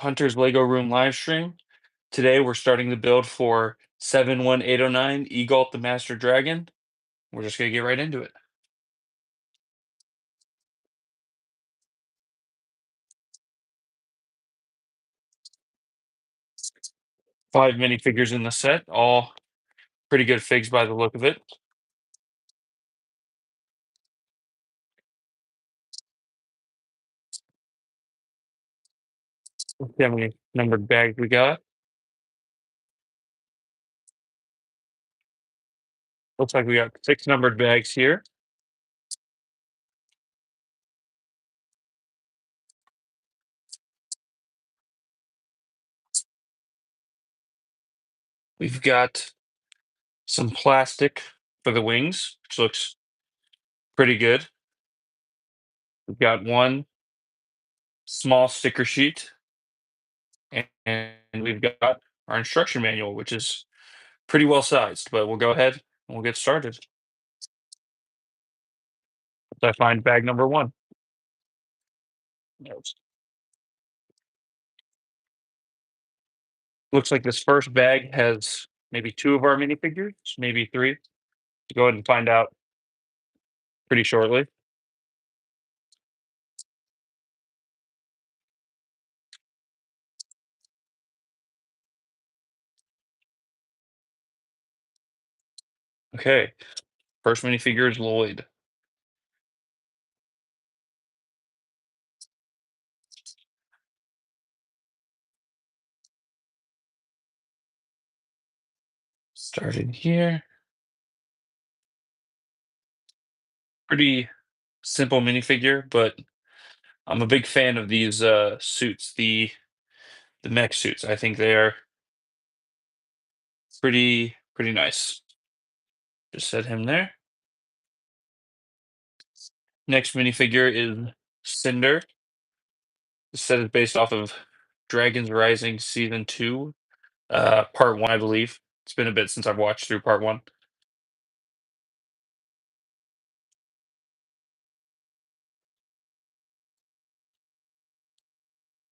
Hunter's Lego Room live stream. Today we're starting the build for 71809 Egalt the Master Dragon. We're just gonna get right into it. Five minifigures in the set, all pretty good figs by the look of it. Let's see how many numbered bags we got. Looks like we got six numbered bags here. We've got some plastic for the wings, which looks pretty good. We've got one small sticker sheet, and we've got our instruction manual, which is pretty well sized, but we'll go ahead and we'll get started. I find bag number one. Yes. Looks like this first bag has maybe two of our minifigures, maybe three. Go ahead and find out pretty shortly. Okay, first minifigure is Lloyd. Starting here. Pretty simple minifigure, but I'm a big fan of these suits, the mech suits. I think they are pretty nice. Just set him there. Next minifigure is Cinder. The set is based off of Dragons Rising Season 2, Part 1, I believe. It's been a bit since I've watched through Part 1.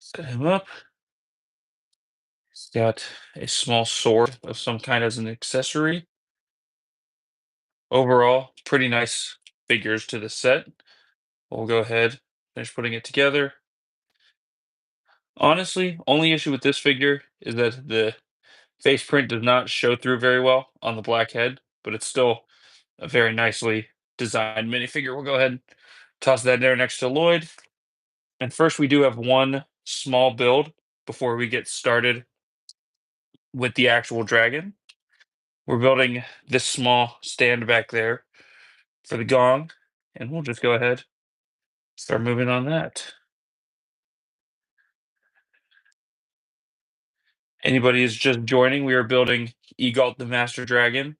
Set him up. He's got a small sword of some kind as an accessory. Overall, pretty nice figures to the set. We'll go ahead, finish putting it together. Honestly, only issue with this figure is that the face print does not show through very well on the black head, but it's still a very nicely designed minifigure. We'll go ahead and toss that there next to Lloyd. And first, we do have one small build before we get started with the actual dragon. We're building this small stand back there for the gong, and we'll just go ahead start moving on that. Anybody is just joining, we are building Egalt the Master Dragon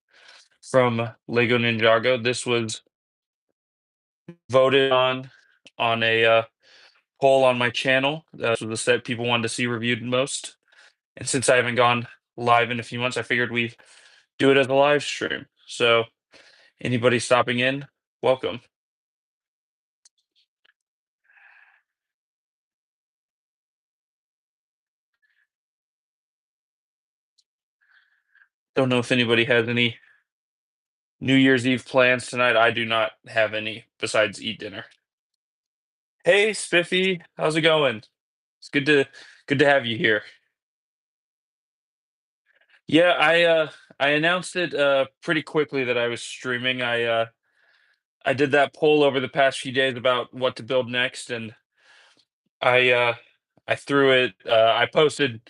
from Lego Ninjago. This was voted on a poll on my channel. This was the set people wanted to see reviewed most. And since I haven't gone live in a few months, I figured we'd do it as a live stream. So anybody stopping in, welcome. Don't know if anybody has any New Year's Eve plans tonight. I do not have any besides eat dinner. Hey Spiffy, how's it going? It's good to have you here. Yeah, I announced it pretty quickly that I was streaming. I did that poll over the past few days about what to build next, and I uh I threw it I posted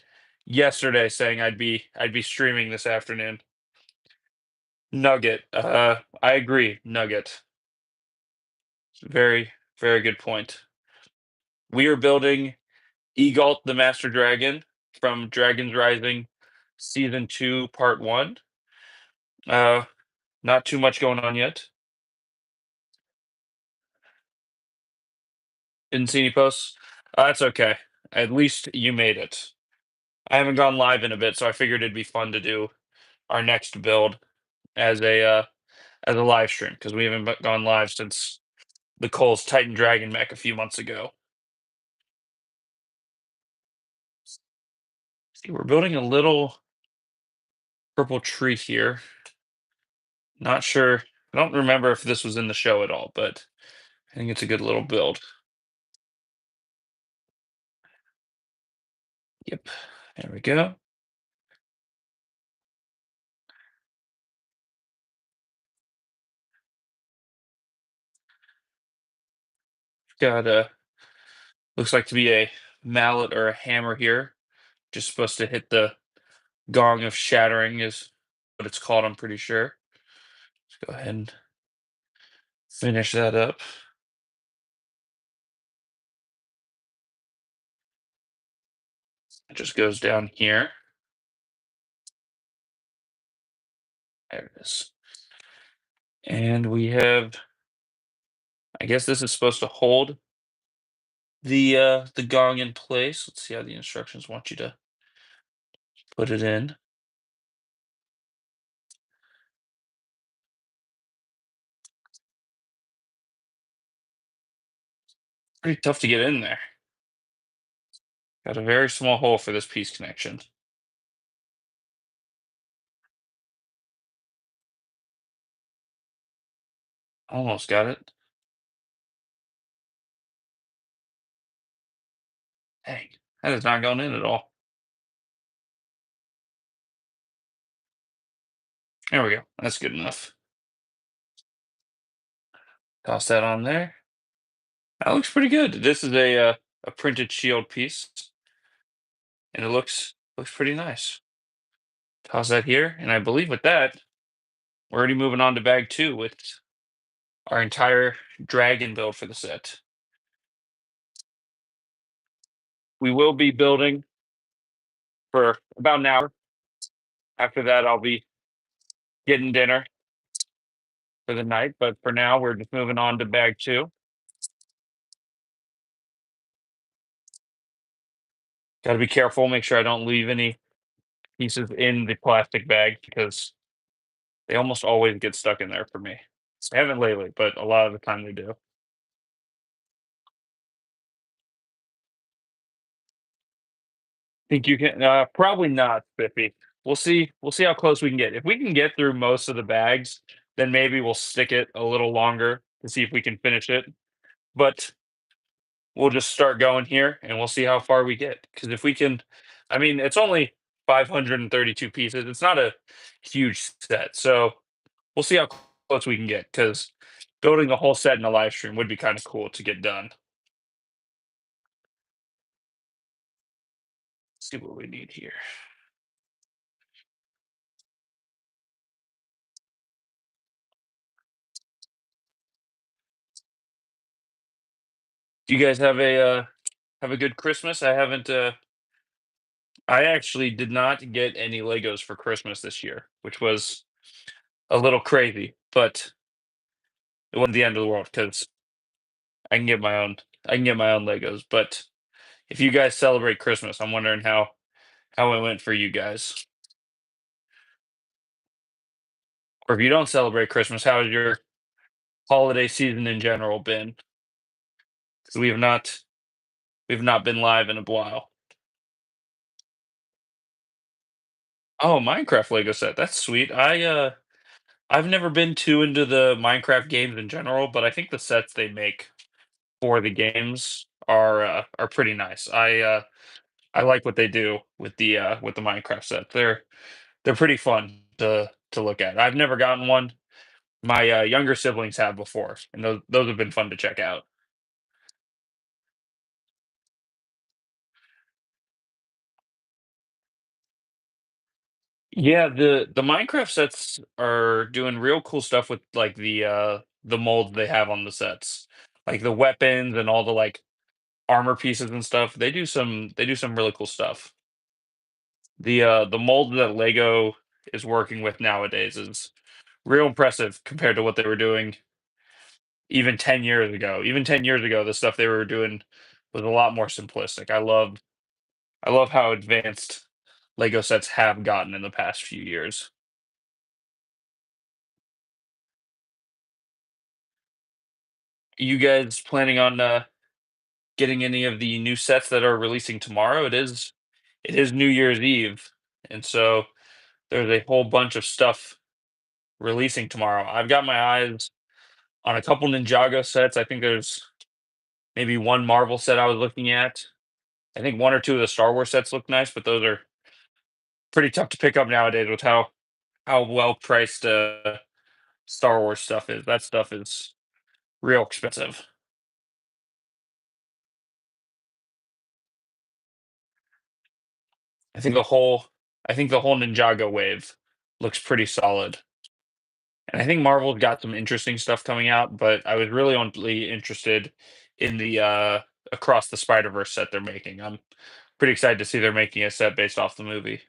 yesterday saying I'd be streaming this afternoon. Nugget. I agree, Nugget. Very good point. We are building Egalt the Master Dragon from Dragons Rising Season 2 Part 1. Uh Not too much going on yet. Didn't see any posts. That's okay. At least you made it. I haven't gone live in a bit, so I figured it'd be fun to do our next build as a live stream because we haven't gone live since the Cole's Titan Dragon mech a few months ago. See, we're building a little purple tree here. Not sure. I don't remember if this was in the show at all, but I think it's a good little build. Yep. There we go. Got a looks like to be a mallet or a hammer here. Just supposed to hit the gong of shattering is what it's called, I'm pretty sure. Let's go ahead and finish that up. It just goes down here. There it is. And we have, I guess this is supposed to hold the gong in place. Let's see how the instructions want you to put it in. Pretty tough to get in there. Got a very small hole for this piece connection. Almost got it. Dang, that is not going in at all. There we go. That's good enough. Toss that on there. That looks pretty good. This is a printed shield piece, and it looks pretty nice. Toss that here, and I believe with that, we're already moving on to bag two with our entire dragon build for the set. We will be building for about an hour. After that, I'll be getting dinner for the night. But for now, we're just moving on to bag two. Got to be careful, make sure I don't leave any pieces in the plastic bag because they almost always get stuck in there for me. I haven't lately, but a lot of the time they do. Think you can? Probably not, Spiffy. We'll see. We'll see how close we can get. If we can get through most of the bags, then maybe we'll stick it a little longer to see if we can finish it. But we'll just start going here, and we'll see how far we get. Because if we can, I mean, it's only 532 pieces. It's not a huge set, so we'll see how close we can get. Because building the whole set in a live stream would be kind of cool to get done. See what we need here. Do you guys have a good Christmas? I haven't. I actually did not get any Legos for Christmas this year, which was a little crazy, but it wasn't the end of the world because I can get my own. I can get my own Legos. But if you guys celebrate Christmas, I'm wondering how it went for you guys. Or if you don't celebrate Christmas, how has your holiday season in general been? Because we've not been live in a while. Oh, Minecraft Lego set. That's sweet. I've never been too into the Minecraft games in general, but I think the sets they make for the games are pretty nice. I like what they do with the Minecraft set. They're pretty fun to look at. I've never gotten one. My younger siblings have before, and those have been fun to check out. Yeah, the Minecraft sets are doing real cool stuff with like the molds they have on the sets. Like the weapons and all the like armor pieces and stuff. They do some really cool stuff. The mold that Lego is working with nowadays is real impressive compared to what they were doing even 10 years ago. Even 10 years ago, the stuff they were doing was a lot more simplistic. I love how advanced Lego sets have gotten in the past few years. You guys planning on getting any of the new sets that are releasing tomorrow? it is New Year's Eve, and so there's a whole bunch of stuff releasing tomorrow. I've got my eyes on a couple Ninjago sets. I think there's maybe one Marvel set I was looking at. I think one or two of the Star Wars sets look nice, but those are pretty tough to pick up nowadays with how well priced Star Wars stuff is. That stuff is real expensive. I think the whole I think the whole Ninjago wave looks pretty solid. And I think Marvel's got some interesting stuff coming out, but I was really only interested in the Across the Spider-Verse set they're making. I'm pretty excited to see they're making a set based off the movie.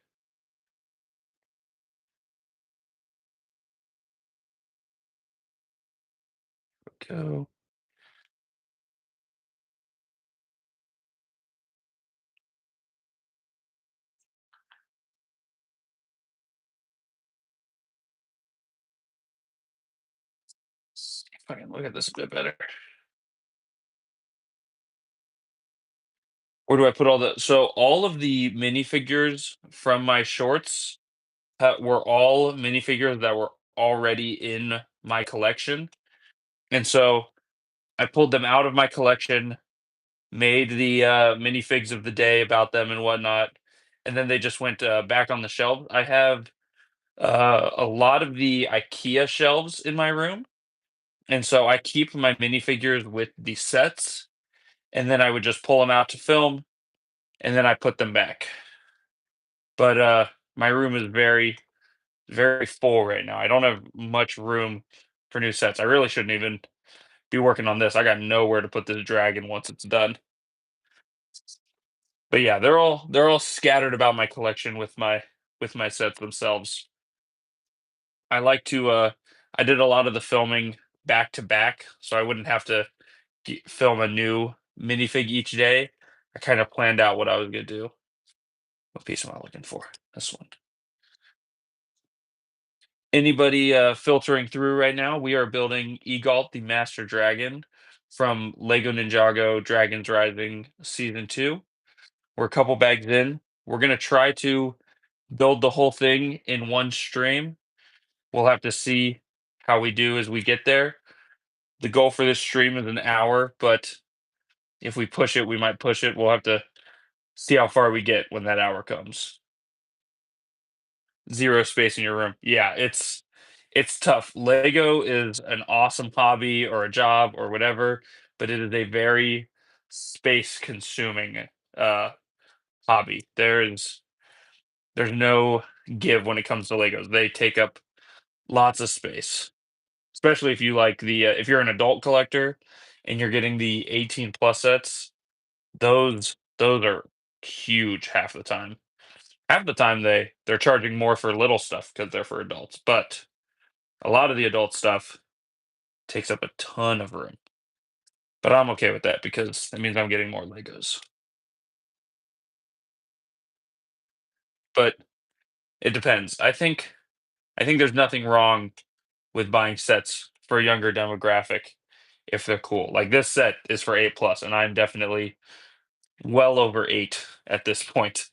Go. See if I can look at this a bit better. Where do I put all the so all of the minifigures from my shorts were all minifigures that were already in my collection. And so I pulled them out of my collection, made the minifigs of the day about them and whatnot, and then they just went back on the shelves. I have a lot of the IKEA shelves in my room, and so I keep my minifigures with the sets, and then I would just pull them out to film, and then I put them back. But my room is very full right now. I don't have much room for new sets. I really shouldn't even be working on this. I got nowhere to put this dragon once it's done. But yeah, they're all scattered about my collection with my sets themselves. I like to I did a lot of the filming back to back, so I wouldn't have to film a new minifig each day. I kind of planned out what I was gonna do. What piece am I looking for? This one. Anybody filtering through right now? We are building Egalt, the Master Dragon, from Lego Ninjago Dragons Rising Season 2. We're a couple bags in. We're gonna try to build the whole thing in one stream. We'll have to see how we do as we get there. The goal for this stream is an hour, but if we push it, we might push it. We'll have to see how far we get when that hour comes. Zero space in your room. Yeah, it's tough. Lego is an awesome hobby or a job or whatever, but it is a very space consuming uh hobby. There's no give when it comes to Legos. They take up lots of space, especially if you like the if you're an adult collector and you're getting the 18 plus sets. Those are huge half the time. Half the time they're charging more for little stuff because they're for adults, but a lot of the adult stuff takes up a ton of room. But I'm okay with that because that means I'm getting more Legos. But it depends. I think there's nothing wrong with buying sets for a younger demographic if they're cool. Like this set is for 8 plus, and I'm definitely well over 8 at this point.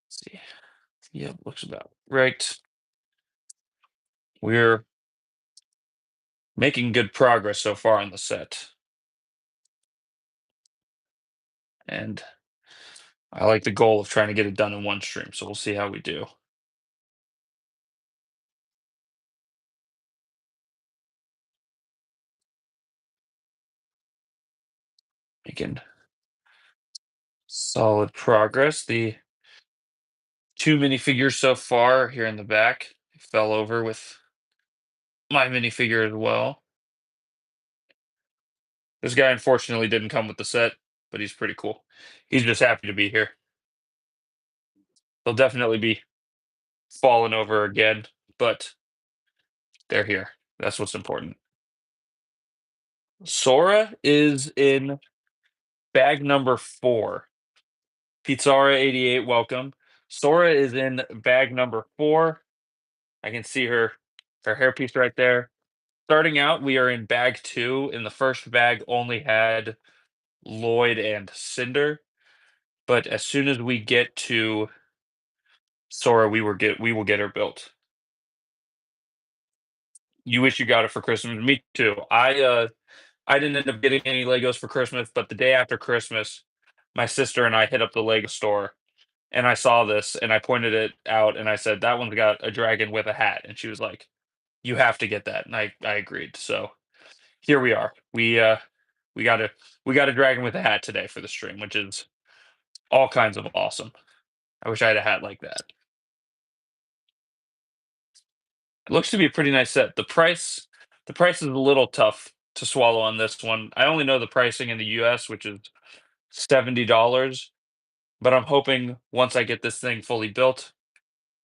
Let's see. Yeah, looks about right. We're making good progress so far on the set, and I like the goal of trying to get it done in one stream. So we'll see how we do. Making solid progress. The two minifigures so far here in the back fell over with my minifigure as well. This guy unfortunately didn't come with the set, but he's pretty cool. He's just happy to be here. They'll definitely be falling over again, but they're here. That's what's important. Sora is in bag number 4. Pizzara 88, welcome. Sora is in bag number 4. I can see her hairpiece right there. Starting out, we are in bag 2. In the first bag only had Lloyd and Cinder, but as soon as we get to Sora, we will get her built. You wish you got it for Christmas. Me too. I didn't end up getting any Legos for Christmas, but the day after Christmas, my sister and I hit up the Lego store and I saw this and I pointed it out and I said, "That one's got a dragon with a hat." And she was like, "You have to get that." And I agreed. So here we are. We got a we got a dragon with a hat today for the stream, which is all kinds of awesome. I wish I had a hat like that. It looks to be a pretty nice set. The price is a little tough to swallow on this one. I only know the pricing in the US, which is $70, but I'm hoping once I get this thing fully built,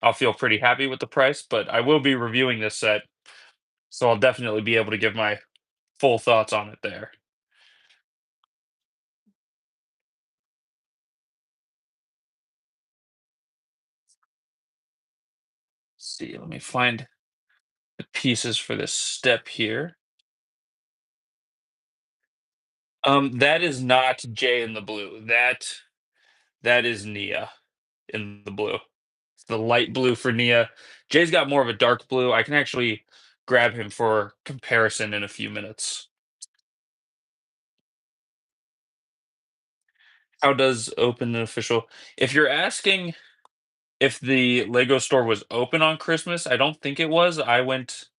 I'll feel pretty happy with the price, but I will be reviewing this set, so I'll definitely be able to give my full thoughts on it there. See, let me find the pieces for this step here. That is not Jay in the blue. That is Nia in the blue. It's the light blue for Nia. Jay's got more of a dark blue. I can actually grab him for comparison in a few minutes. How does open an official? If you're asking if the Lego store was open on Christmas, I don't think it was. I went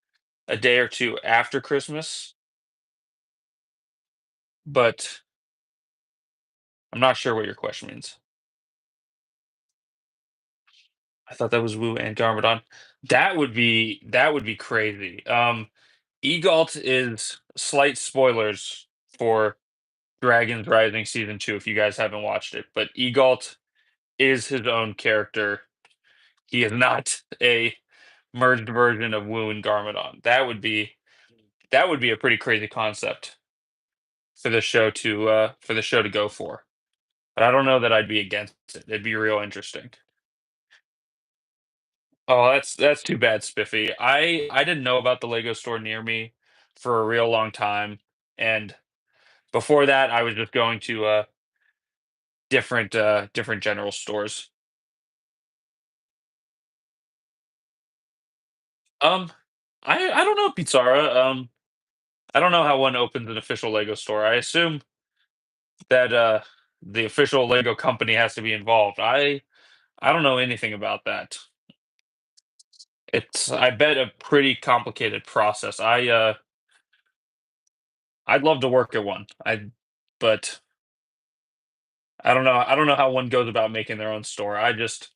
a day or two after Christmas, but I'm not sure what your question means. I thought that was Wu and Garmadon. That would be crazy. Egalt is slight spoilers for Dragons Rising season 2 if you guys haven't watched it, but Egalt is his own character. He is not a merged version of Wu and Garmadon. That would be a pretty crazy concept for the show to go for. But I don't know that I'd be against it. It'd be real interesting. Oh, that's too bad, Spiffy. I didn't know about the Lego store near me for a real long time, and before that, I was just going to different general stores. Um, I don't know, Pizzara. I don't know how one opens an official Lego store. I assume that the official Lego company has to be involved. I don't know anything about that. It's I bet a pretty complicated process. I'd love to work at one. But I don't know how one goes about making their own store. I just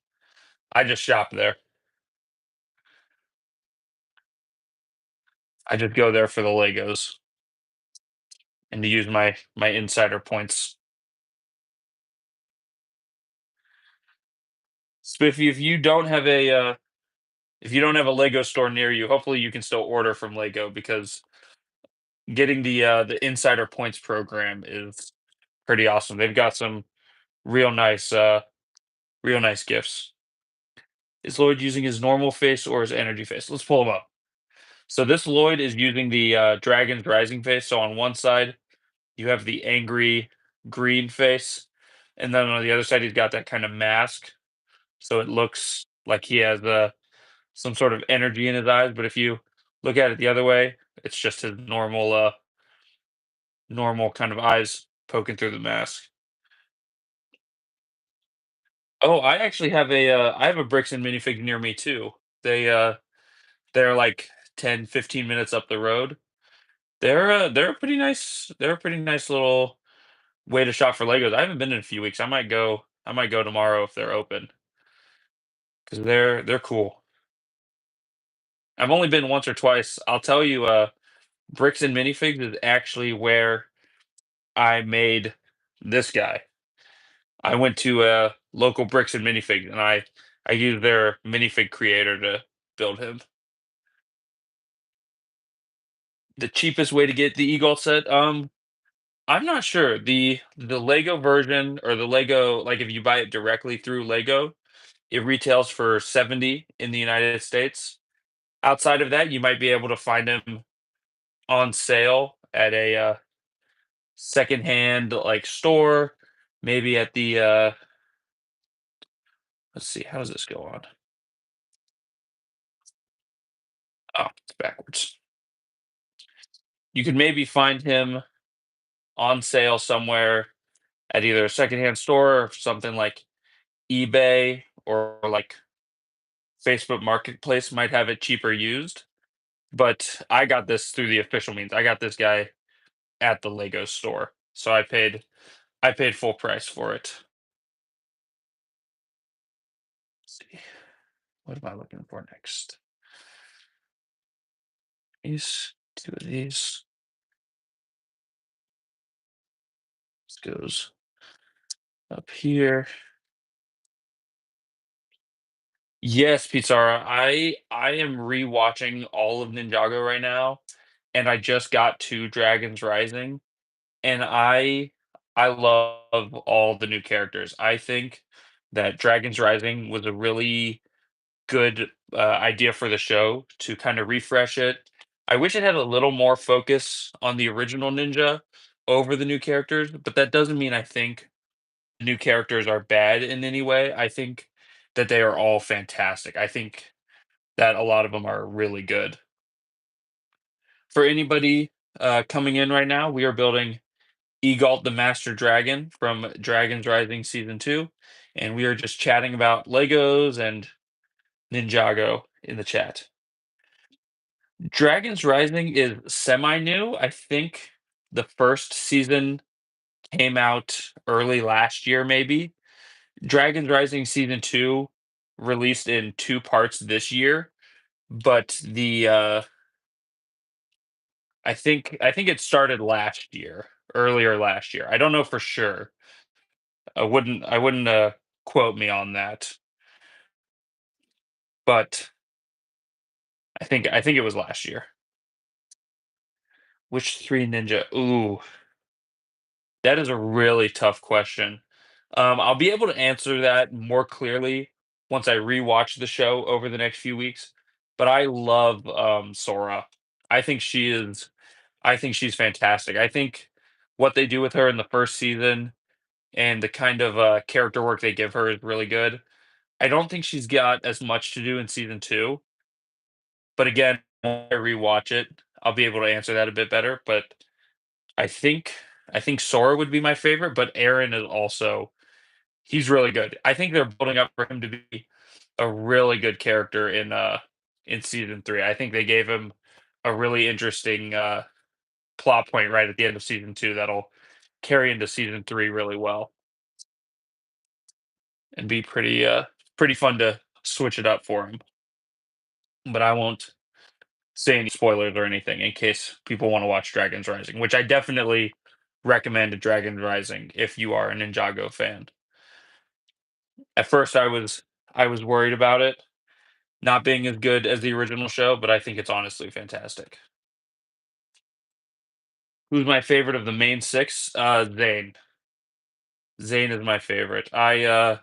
shop there. I just go there for the Legos and to use my insider points. Spiffy, if you don't have a Lego store near you, hopefully you can still order from Lego because getting the insider points program is pretty awesome. They've got some real nice real nice gifts. Is Lloyd using his normal face or his energy face? Let's pull him up. So this Lloyd is using the Dragon's Rising face. So on one side you have the angry green face, and then on the other side he's got that kind of mask. So it looks like he has some sort of energy in his eyes. But if you look at it the other way, it's just his normal kind of eyes poking through the mask. Oh, I have a Bricks and minifig near me too. They're like 10, 15 minutes up the road. They're a pretty nice little way to shop for Legos. I haven't been in a few weeks. I might go tomorrow if they're open because they're cool. I've only been once or twice. I'll tell you, Bricks and Minifigs is actually where I made this guy. I went to a local Bricks and Minifigs and I used their minifig creator to build him. The cheapest way to get the Eagle set? I'm not sure. The Lego version or the Lego, like if you buy it directly through Lego, it retails for 70 in the United States. Outside of that, you might be able to find them on sale at a secondhand like store, maybe at the Let's see, how does this go on? Oh, it's backwards. You could maybe find him on sale somewhere at either a secondhand store or something like eBay or like Facebook Marketplace might have it cheaper used. But I got this through the official means. I got this guy at the Lego store. So I paid full price for it. Let's see. What am I looking for next? These two of these. This goes up here. Yes, Pizarra. I am rewatching all of Ninjago right now, and I just got to Dragons Rising, and I love all the new characters. I think that Dragons Rising was a really good idea for the show to kind of refresh it. I wish it had a little more focus on the original ninja over the new characters, but that doesn't mean I think the new characters are bad in any way. I think that they are all fantastic. I think that a lot of them are really good. For anybody coming in right now, we are building Egalt the Master Dragon from Dragons Rising Season 2, and we are just chatting about Legos and Ninjago in the chat. Dragons Rising is semi-new. I think the first season came out early last year, maybe. Dragons Rising Season 2 released in 2 parts this year, but I think it started last year, earlier last year. I don't know for sure. I wouldn't quote me on that, but I think it was last year. Which 3 ninja? Ooh, that is a really tough question. I'll be able to answer that more clearly once I rewatch the show over the next few weeks. But I love Sora. I think she is. I think she's fantastic. I think what they do with her in the first season and the kind of character work they give her is really good. I don't think she's got as much to do in season two. But again, when I rewatch it, I'll be able to answer that a bit better. But I think I think Sora would be my favorite, but Aaron is also he's really good. I think they're building up for him to be a really good character in season 3. I think they gave him a really interesting plot point right at the end of season 2 that'll carry into season 3 really well and be pretty fun to switch it up for him. But I won't say any spoilers or anything in case people want to watch Dragons Rising, which I definitely recommend Dragons Rising if you are a Ninjago fan. At first I was worried about it not being as good as the original show, but I think it's honestly fantastic. Who's my favorite of the main 6? Zane. Zane is my favorite. I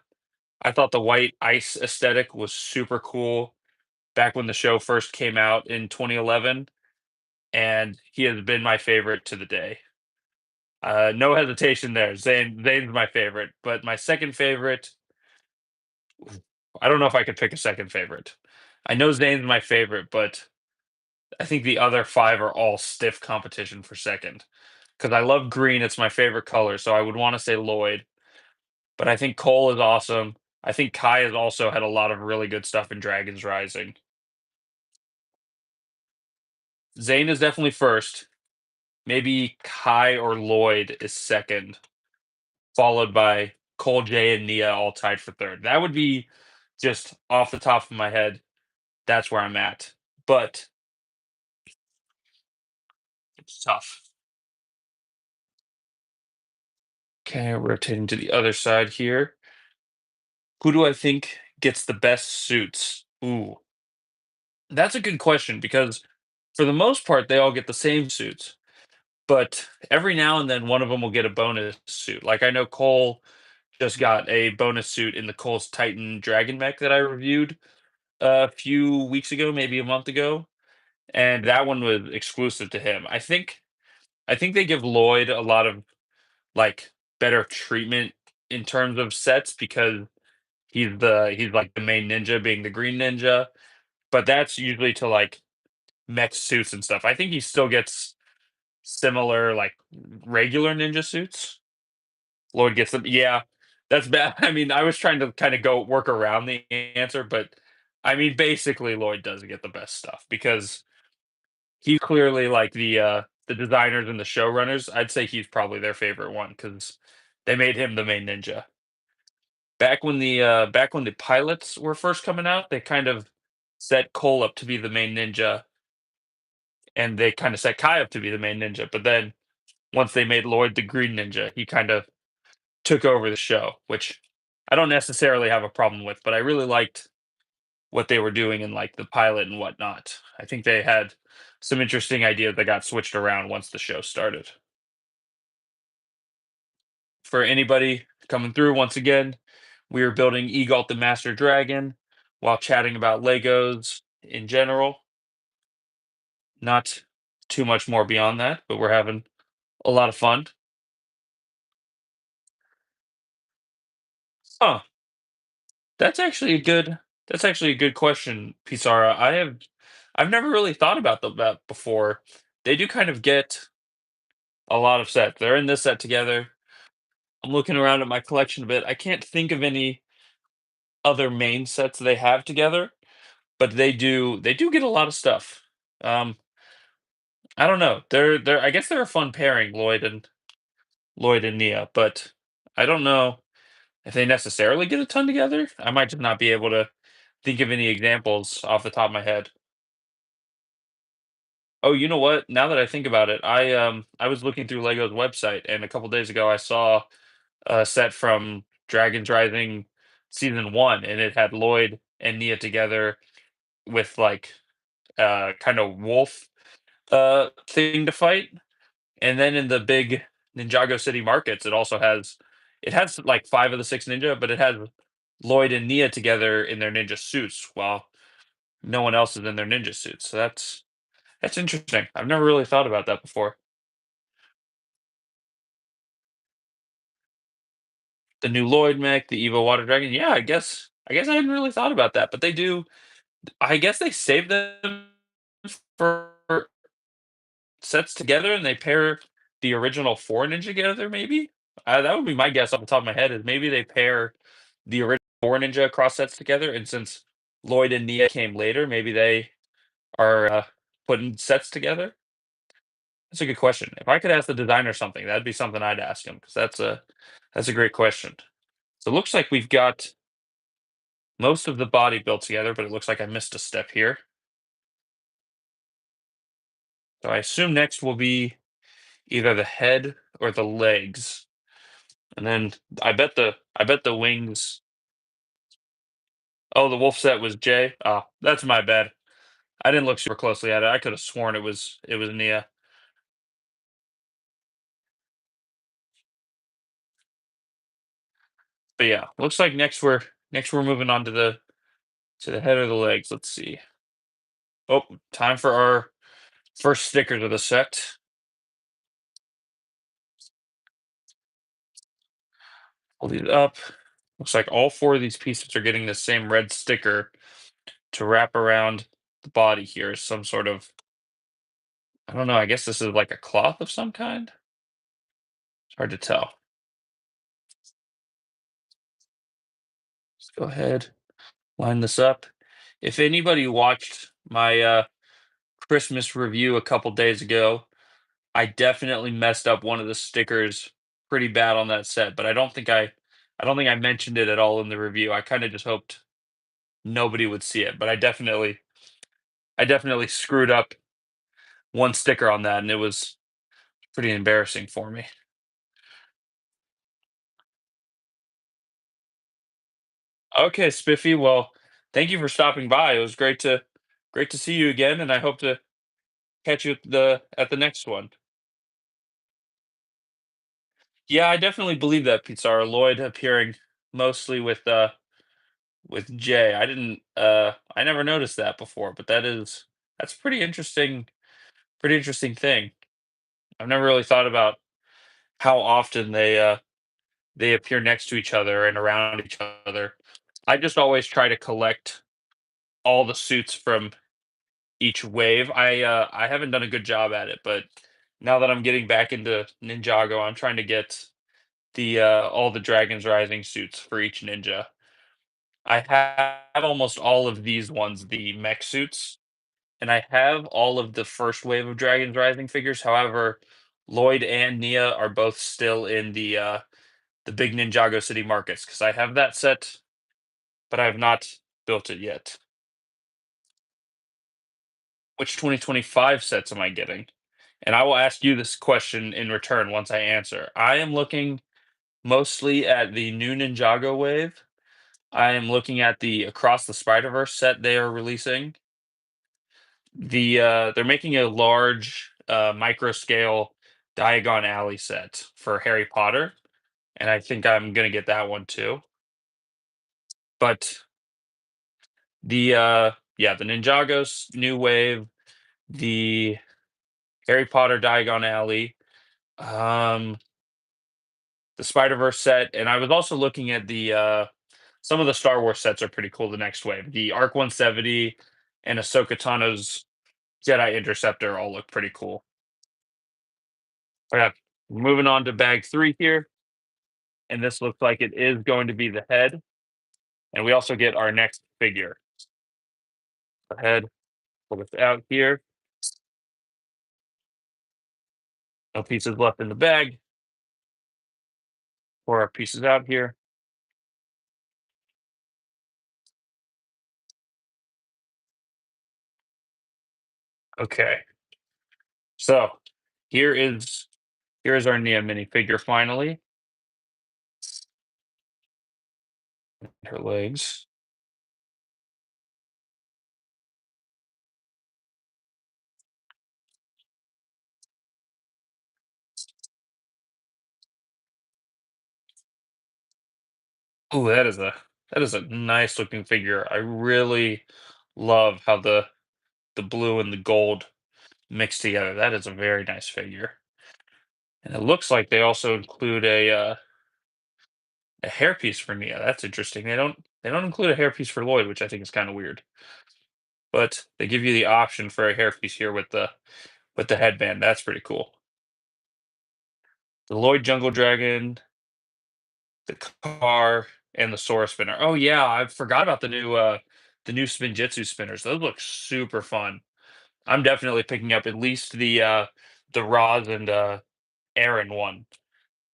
thought the white ice aesthetic was super cool back when the show first came out in 2011, and he has been my favorite to the day. No hesitation there. Zane's my favorite, but my second favorite, I don't know if I could pick a second favorite. I know Zane's my favorite, but I think the other 5 are all stiff competition for second. Because I love green, it's my favorite color, so I would wanna say Lloyd, but I think Cole is awesome. I think Kai has also had a lot of really good stuff in Dragons Rising. Zane is definitely first, maybe Kai or Lloyd is second, followed by Cole, Jay, and Nia all tied for third. That would be just off the top of my head, that's where I'm at, but it's tough. Okay, rotating to the other side here. Who do I think gets the best suits? Ooh, that's a good question because for the most part, they all get the same suits, but every now and then one of them will get a bonus suit. Like I know Cole just got a bonus suit in the Cole's Titan Dragon mech that I reviewed a few weeks ago, maybe a month ago, and that one was exclusive to him. I think they give Lloyd a lot of like better treatment in terms of sets because he's like the main ninja being the green ninja, but that's usually to like mech suits and stuff. I think he still gets similar like regular ninja suits. Lloyd gets them. Yeah, that's bad. I mean, I was trying to kind of go work around the answer, but I mean, basically, Lloyd does get the best stuff because he's clearly like the designers and the showrunners. I'd say he's probably their favorite one because they made him the main ninja. Back when the pilots were first coming out, they kind of set Cole up to be the main ninja, and they kind of set Kai up to be the main ninja. But then once they made Lloyd the green ninja, he kind of took over the show, which I don't necessarily have a problem with, but I really liked what they were doing in like the pilot and whatnot. I think they had some interesting ideas that got switched around once the show started. For anybody coming through, once again, we are building Egalt the Master Dragon while chatting about Legos in general. Not too much more beyond that, but we're having a lot of fun. Huh. That's actually a good that's actually a good question, Pisara. I've never really thought about that before. They do kind of get a lot of sets. They're in this set together. I'm looking around at my collection a bit. I can't think of any other main sets they have together, but they do get a lot of stuff. Um, I don't know. They're I guess they're a fun pairing, Lloyd and Nia, but I don't know if they necessarily get a ton together. I might just not be able to think of any examples off the top of my head. Oh, you know what? Now that I think about it, I was looking through Lego's website, and a couple days ago I saw a set from Dragons Rising season one, and it had Lloyd and Nia together with like kind of wolf thing to fight. And then in the big Ninjago City markets, it has like five of the six ninja, but it has Lloyd and Nia together in their ninja suits while no one else is in their ninja suits. So that's interesting. I've never really thought about that before. The new Lloyd mech, the Evo Water Dragon. Yeah, I guess I hadn't really thought about that, but they do. I guess they save them for sets together and they pair the original four ninja together. Maybe that would be my guess off the top of my head. Is maybe they pair the original four ninja cross sets together, and since Lloyd and Nia came later, maybe they are putting sets together. That's a good question. If I could ask the designer something, that'd be something I'd ask him because that's a great question. So it looks like we've got most of the body built together, but it looks like I missed a step here. So I assume next will be either the head or the legs. And then I bet the wings. Oh, the wolf set was Jay. Oh, that's my bad. I didn't look super closely at it. I could have sworn it was Nia. But yeah, looks like next we're moving on to the head or the legs. Let's see. Oh, time for our first stickers of the set. Hold these up. Looks like all four of these pieces are getting the same red sticker to wrap around the body here. Some sort of, I don't know. I guess this is like a cloth of some kind. It's hard to tell. Let's go ahead, line this up. If anybody watched my Christmas review a couple days ago, I definitely messed up one of the stickers pretty bad on that set, but I don't think I mentioned it at all in the review. I kind of just hoped nobody would see it, but I definitely screwed up one sticker on that, and it was pretty embarrassing for me. Okay, Spiffy. Well, thank you for stopping by. It was great to see you again, and I hope to catch you at the next one. Yeah, I definitely believe that Pizarro Lloyd appearing mostly with Jay. I never noticed that before, but that's pretty interesting thing. I've never really thought about how often they appear next to each other and around each other. I just always try to collect all the suits from each wave. I haven't done a good job at it, but now that I'm getting back into Ninjago, I'm trying to get the all the Dragons Rising suits for each ninja. I have almost all of these ones, the mech suits, and I have all of the first wave of Dragons Rising figures. However, Lloyd and Nia are both still in the big Ninjago City markets because I have that set, but I have not built it yet. Which 2025 sets am I getting? And I will ask you this question in return once I answer. I am looking mostly at the new Ninjago wave. I am looking at the Across the Spider-Verse set they are releasing. They're making a large micro scale Diagon Alley set for Harry Potter, and I think I'm gonna get that one too. But the Ninjago's new wave, the Harry Potter Diagon Alley, um, the Spider-Verse set, and I was also looking at the some of the Star Wars sets are pretty cool. The next wave, the Arc 170 and Ahsoka Tano's Jedi Interceptor all look pretty cool. Okay, moving on to bag three here, and this looks like it is going to be the head, and we also get our next figure. The head, pull this out here. No pieces left in the bag. Pour our pieces out here. Okay, so here is here is our Nia minifigure finally. Her legs. Oh, that is a nice looking figure. I really love how the blue and the gold mixed together. That is a very nice figure. And it looks like they also include a hairpiece for Nia. That's interesting. They don't include a hairpiece for Lloyd, which I think is kind of weird. But they give you the option for a hairpiece here with the headband. That's pretty cool. The Lloyd Jungle Dragon, the car, and the Sora spinner. Oh yeah, I forgot about the new Spinjitzu spinners. Those look super fun. I'm definitely picking up at least the Roz and Aaron one.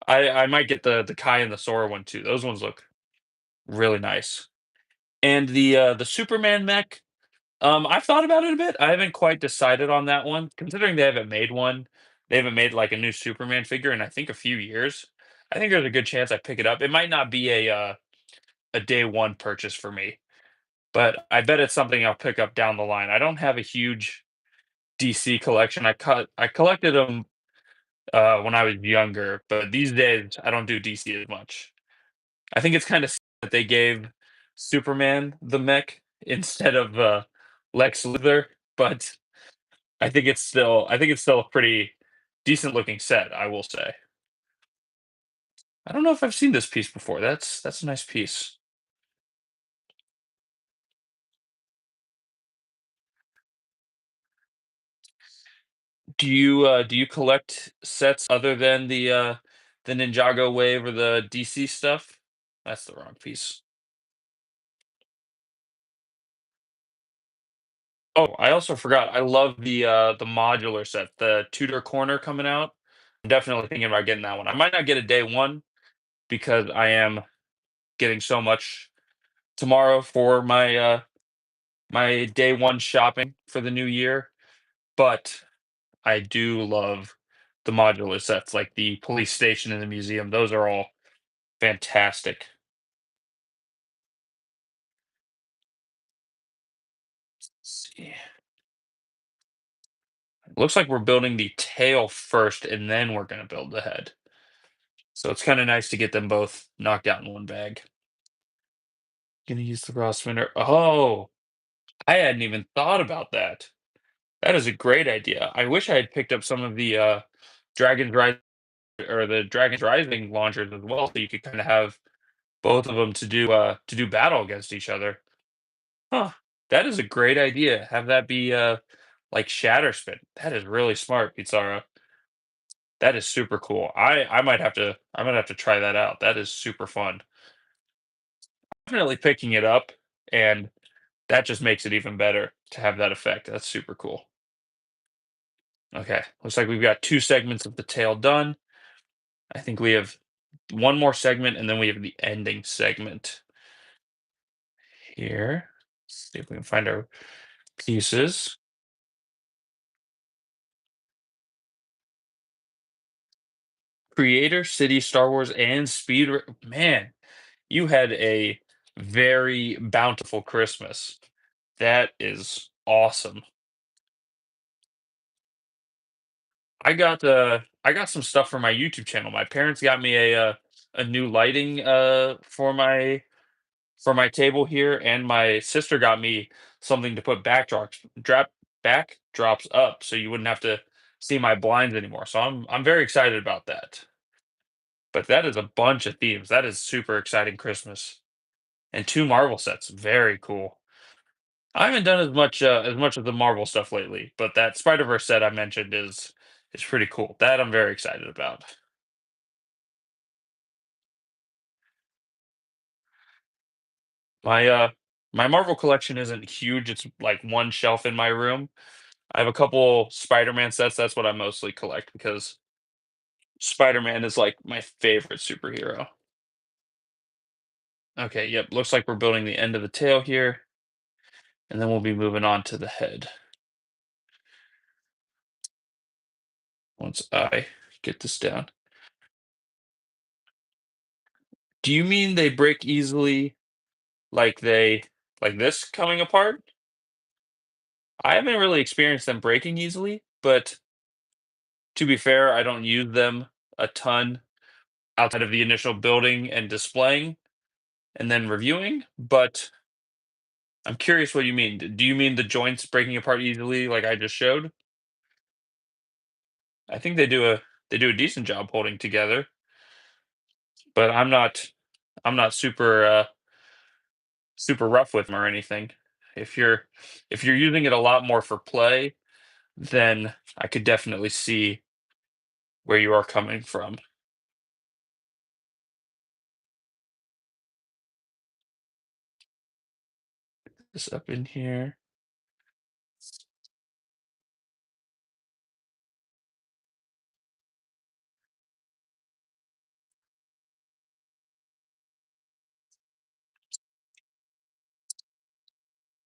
I might get the Kai and the Sora one too. Those ones look really nice. And the Superman mech, I've thought about it a bit. I haven't quite decided on that one, considering they haven't made one. They haven't made like a new Superman figure in I think a few years. I think there's a good chance I pick it up. It might not be a day one purchase for me, but I bet it's something I'll pick up down the line. I don't have a huge DC collection. I collected them when I was younger, but these days I don't do DC as much. I think it's kind of that they gave Superman the mech instead of Lex Luthor, but I think it's still a pretty decent looking set, I will say. I don't know if I've seen this piece before. That's a nice piece. Do you collect sets other than the Ninjago wave or the DC stuff? That's the wrong piece. Oh, I also forgot. I love the modular set, the Tudor corner coming out. I'm definitely thinking about getting that one. I might not get a day one because I am getting so much tomorrow for my day one shopping for the new year, but I do love the modular sets like the police station and the museum. Those are all fantastic. Let's see. Looks like we're building the tail first and then we're gonna build the head. So it's kind of nice to get them both knocked out in one bag. Gonna use the raw spinner. Oh, I hadn't even thought about that. That is a great idea. I wish I had picked up some of the Dragon's Rise or the Dragon's Rising launchers as well, so you could kind of have both of them to do battle against each other. Huh. That is a great idea. Have that be like shatter spin. That is really smart, Pizarro. That is super cool. I might have to try that out. That is super fun. Definitely picking it up, and that just makes it even better to have that effect. That's super cool. Okay, looks like we've got two segments of the tail done. I think we have one more segment, and then we have the ending segment here. See if we can find our pieces. Creator, City, Star Wars, and Man, you had a very bountiful Christmas. That is awesome. I got some stuff for my YouTube channel. My parents got me a new lighting for my table here, and my sister got me something to put backdrops up so you wouldn't have to see my blinds anymore. So I'm very excited about that. But that is a bunch of themes. That is super exciting Christmas. And two Marvel sets. Very cool. I haven't done as much of the Marvel stuff lately, but that Spider-Verse set I mentioned is pretty cool. That I'm very excited about. My my Marvel collection isn't huge. It's like one shelf in my room. I have a couple Spider-Man sets. That's what I mostly collect because Spider-Man is like my favorite superhero. Okay, yep. Looks like we're building the end of the tail here, and then we'll be moving on to the head once I get this down. Do you mean they break easily like like this coming apart? I haven't really experienced them breaking easily, but to be fair, I don't use them a ton outside of the initial building and displaying and then reviewing, but I'm curious what you mean. Do you mean the joints breaking apart easily like I just showed? I think they do a decent job holding together, but I'm not super rough with them or anything. If if you're using it a lot more for play, then I could definitely see where you are coming from. This up in here.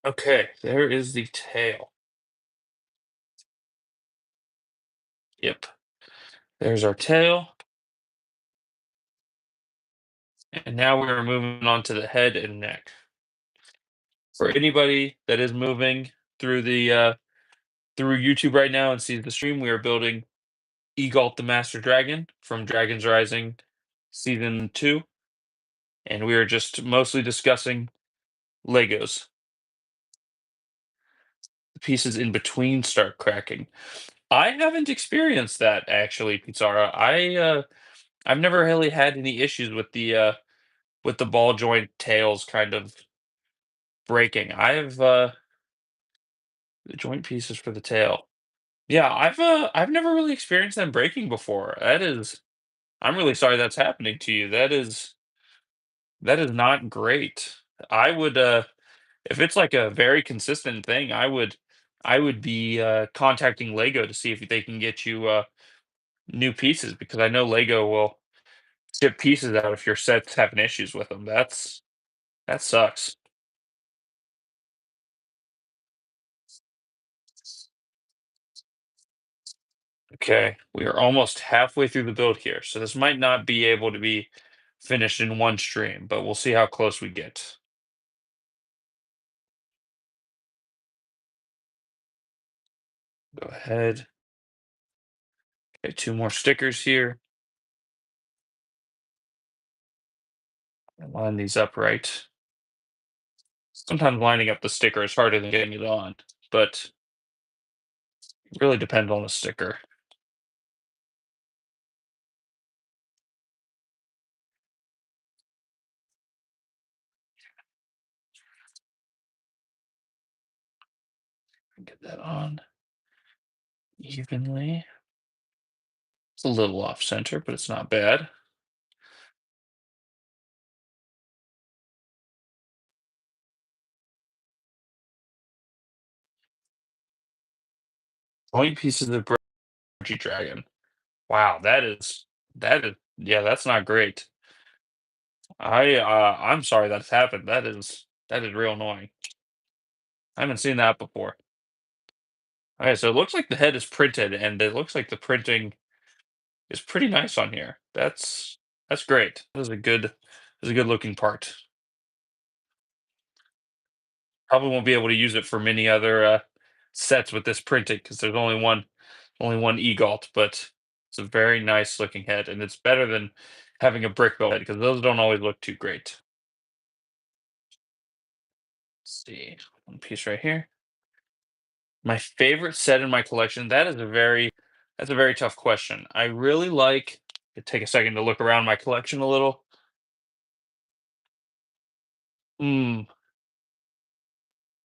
Okay, there is the tail. Yep. There's our tail. And now we're moving on to the head and neck. For anybody that is moving through through YouTube right now and sees the stream, we are building Egalt the Master Dragon from Dragon's Rising Season 2, and we are just mostly discussing Legos. The pieces in between start cracking. I haven't experienced that actually, Pizarra. I've never really had any issues with the ball joint tails kind of breaking. I've the joint pieces for the tail. Yeah, I've never really experienced them breaking before. I'm really sorry that's happening to you. That is not great. I would if it's like a very consistent thing, I would be contacting Lego to see if they can get you new pieces because I know Lego will ship pieces out if your set's having issues with them. That sucks. Okay, we are almost halfway through the build here, so this might not be able to be finished in one stream, but we'll see how close we get. Go ahead. Okay, two more stickers here. And line these up right. Sometimes lining up the sticker is harder than getting it on, but it really depends on the sticker. Get that on evenly. It's a little off center, but it's not bad. 20 pieces of Energy Dragon. Wow, yeah, that's not great. I'm sorry that's happened. That is real annoying. I haven't seen that before. Okay, so it looks like the head is printed, and it looks like the printing is pretty nice on here. That's great. That's a good looking part. Probably won't be able to use it for many other sets with this printing because there's only one Egalt, but it's a very nice looking head, and it's better than having a brick built head because those don't always look too great. Let's see, one piece right here. My favorite set in my collection. That's a very tough question. I really like to take a second to look around my collection a little. Hmm.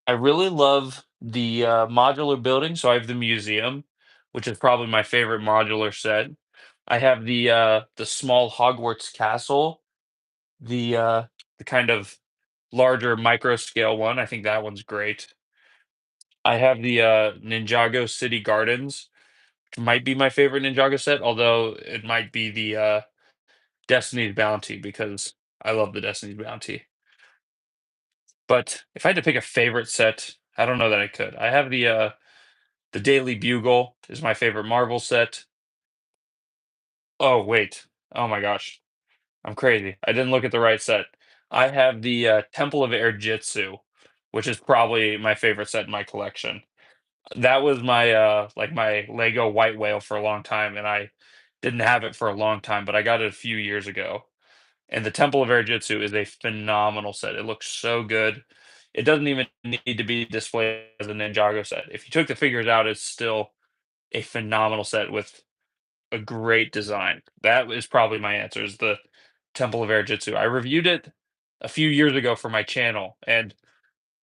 I really love the modular building. So I have the museum, which is probably my favorite modular set. I have the small Hogwarts castle, the kind of larger micro scale one. I think that one's great. I have the Ninjago City Gardens, which might be my favorite Ninjago set, although it might be the Destiny's Bounty because I love the Destiny's Bounty. But if I had to pick a favorite set, I don't know that I could. I have the Daily Bugle is my favorite Marvel set. Oh wait. Oh my gosh. I'm crazy. I didn't look at the right set. I have the Temple of Air Jitsu, which is probably my favorite set in my collection. That was my like my Lego White Whale for a long time, and I didn't have it for a long time, but I got it a few years ago. And the Temple of Air Jitsu is a phenomenal set. It looks so good. It doesn't even need to be displayed as a Ninjago set. If you took the figures out, it's still a phenomenal set with a great design. That is probably my answer, is the Temple of Air Jitsu. I reviewed it a few years ago for my channel, and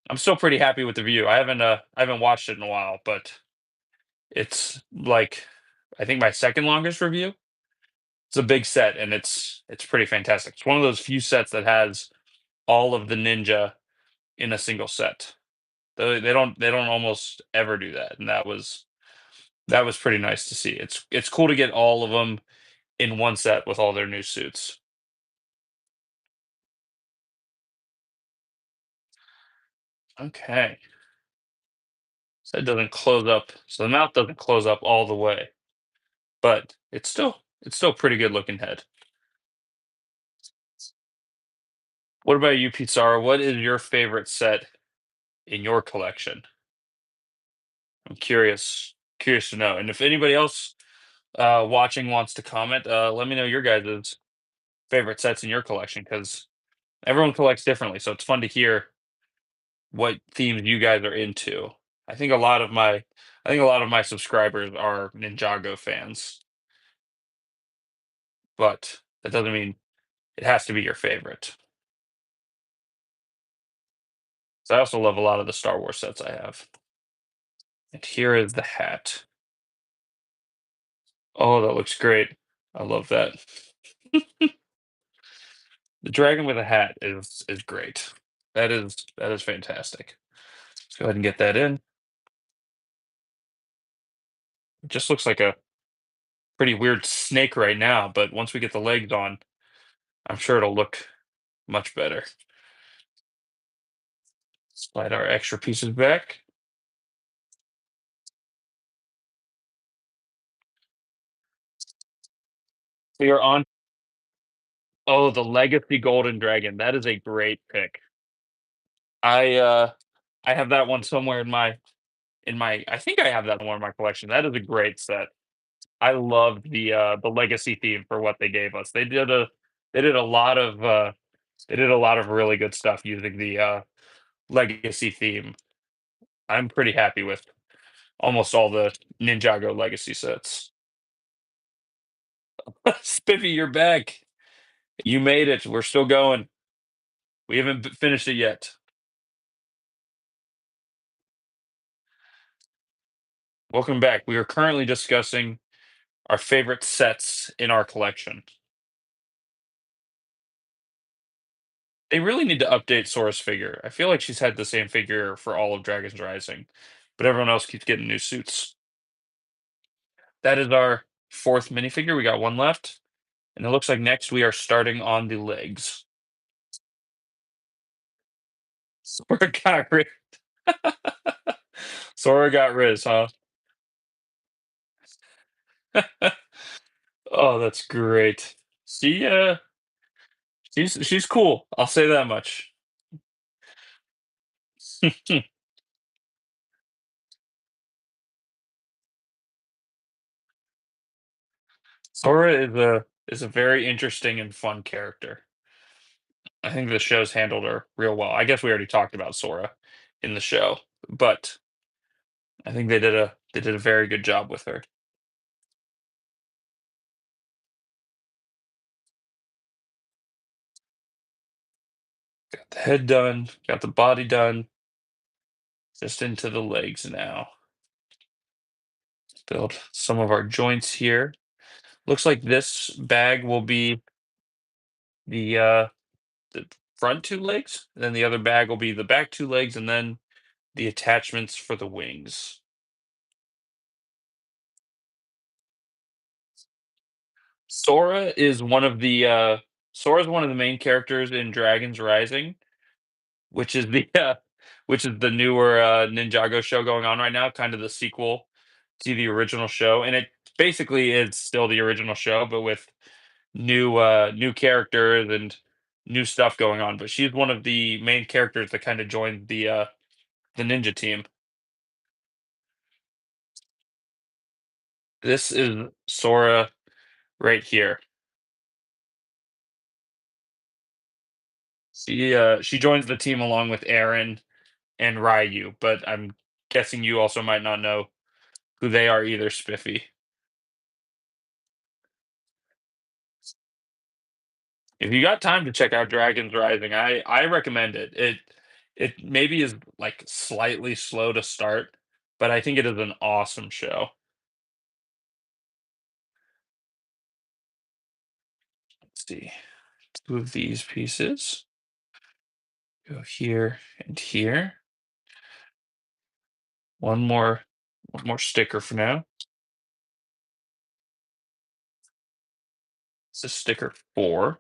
I'm still pretty happy with the view. I haven't watched it in a while, but it's like I think my second longest review. It's a big set, and it's pretty fantastic. It's one of those few sets that has all of the ninja in a single set. They don't almost ever do that, and that was pretty nice to see. It's cool to get all of them in one set with all their new suits. Okay, so it doesn't close up. So the mouth doesn't close up all the way, but it's still pretty good looking head. What about you, Pizarro? What is your favorite set in your collection? I'm curious to know. And if anybody else watching wants to comment, let me know your guys' favorite sets in your collection because everyone collects differently. So it's fun to hear what themes you guys are into. I think a lot of my I think a lot of my subscribers are Ninjago fans, but that doesn't mean it has to be your favorite. So I also love a lot of the Star Wars sets I have. And here is the hat. Oh, that looks great. I love that. The dragon with a hat is great. That is fantastic. Let's go ahead and get that in. It just looks like a pretty weird snake right now, but once we get the legs on, I'm sure it'll look much better. Slide our extra pieces back. We are on. Oh, the Legacy Golden Dragon. That is a great pick. I uh I have that one somewhere in my I think I have that one in my collection. That is a great set. I love the legacy theme for what they gave us. They did a lot of they did a lot of really good stuff using the legacy theme. I'm pretty happy with almost all the Ninjago legacy sets. Spiffy, you're back. You made it. We're still going. We haven't finished it yet. Welcome back. We are currently discussing our favorite sets in our collection. They really need to update Sora's figure. I feel like she's had the same figure for all of Dragon's Rising, but everyone else keeps getting new suits. That is our fourth minifigure. We got one left, and it looks like next we are starting on the legs. Sora got Riz. Sora got Riz, huh? Oh, that's great. She she's cool. I'll say that much. Sora is a very interesting and fun character. I think the show's handled her real well. I guess we already talked about Sora in the show, but I think they did a very good job with her. Got the head done, got the body done, just into the legs now. Build some of our joints here. Looks like this bag will be the front two legs, and then the other bag will be the back two legs, and then the attachments for the wings. Sora is one of the Sora's one of the main characters in Dragon's Rising, which is the which is the newer Ninjago show going on right now, kind of the sequel to the original show, and it basically is still the original show, but with new characters and new stuff going on. But she's one of the main characters that kind of joined the ninja team. This is Sora right here. She joins the team along with Aaron and Ryu, but I'm guessing you also might not know who they are either, Spiffy. If you got time to check out Dragons Rising, I recommend it. It maybe is like slightly slow to start, but I think it is an awesome show. Let's see. Two of these pieces go here and here. One more one more sticker for now. It's a sticker 4.